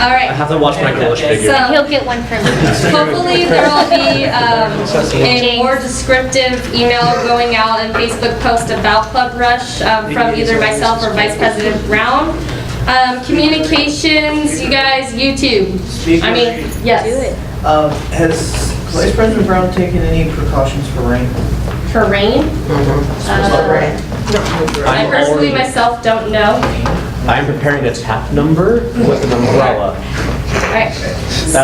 All right. I have to watch my girlish figure. So- He'll get one from me. Hopefully there will be a more descriptive email going out and Facebook post about Club Rush from either myself or Vice President Brown. Communications, you guys, YouTube. I mean, yes. Do it. Has Vice President Brown taken any precautions for rain? For rain? I personally myself don't know. I'm preparing a tap number with an umbrella. Alright, so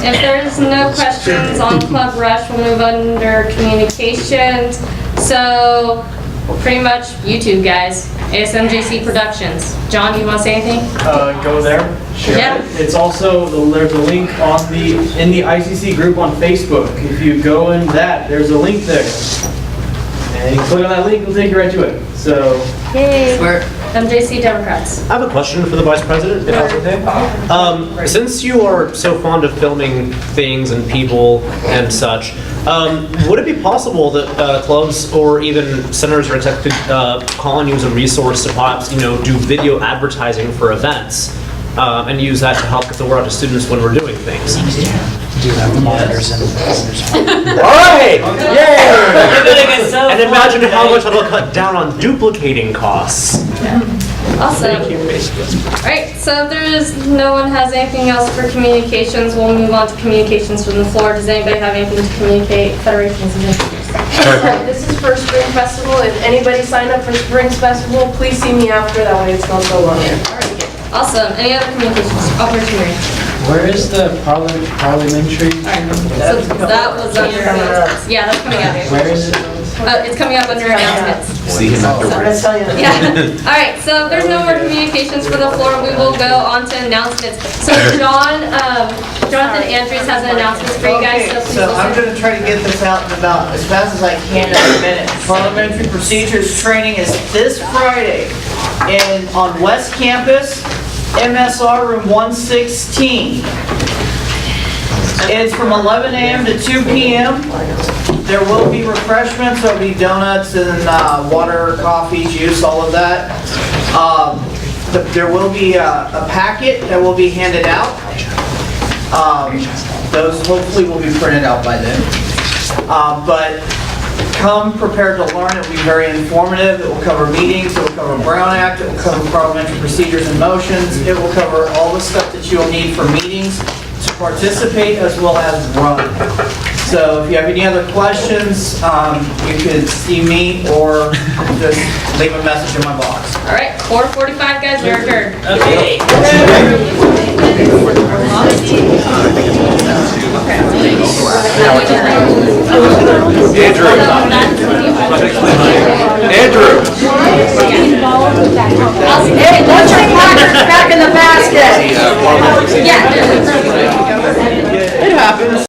if there's no questions on Club Rush, we'll move under communications. So pretty much YouTube guys, ASMJc Productions. John, do you want to say anything? Go there, share Yeah. it. It's also, there's a link in the ICC group on Facebook. If you go in that, there's a link there. And you click on that link, it'll take you right to it. So, Yay. MJC Democrats. I have a question for the Vice President, if that's okay. Since you are so fond of filming things and people and such, would it be possible that clubs or even centers or exec could call on you as a resource to perhaps, do video advertising for events and use that to help get the word out to students when we're doing things? Do have the monitors and. All right! Yay! And imagine how much it'll cut down on duplicating costs. Awesome. Alright, so if no one has anything else for communications, we'll move on to communications from the floor. Does anybody have anything to communicate? Federations and Sorry, this is for Spring Festival. If anybody signed up for Spring Festival, please see me after, that way it's not so long here. Awesome. Any other communications? Opportunity. Where is the parliamentary? So that was under announcements. Yeah, that's coming up. Where is it? It's coming up under announcements. See him afterwards. Yeah. All right. So if there's no more communications for the floor, we will go on to announcements. So Jonathan Andrews has an announcement for you guys. Okay, so I'm going to try to get this out in about as fast as I can in a minute. Parliamentary procedures training is this Friday on West Campus, MSR room 116. It's from 11 a.m. to 2 p.m. There will be refreshments. There'll be donuts and water, coffee, juice, all of that. There will be a packet that will be handed out. Those hopefully will be printed out by then. But come prepared to learn. It will be very informative. It will cover meetings. It will cover Brown Act. It will cover parliamentary procedures and motions. It will cover all the stuff that you'll need for meetings to participate as well as run. So if you have any other questions, you can see me or just leave a message in my box. All right. 4:45, guys. We're adjourned. Okay. Andrew.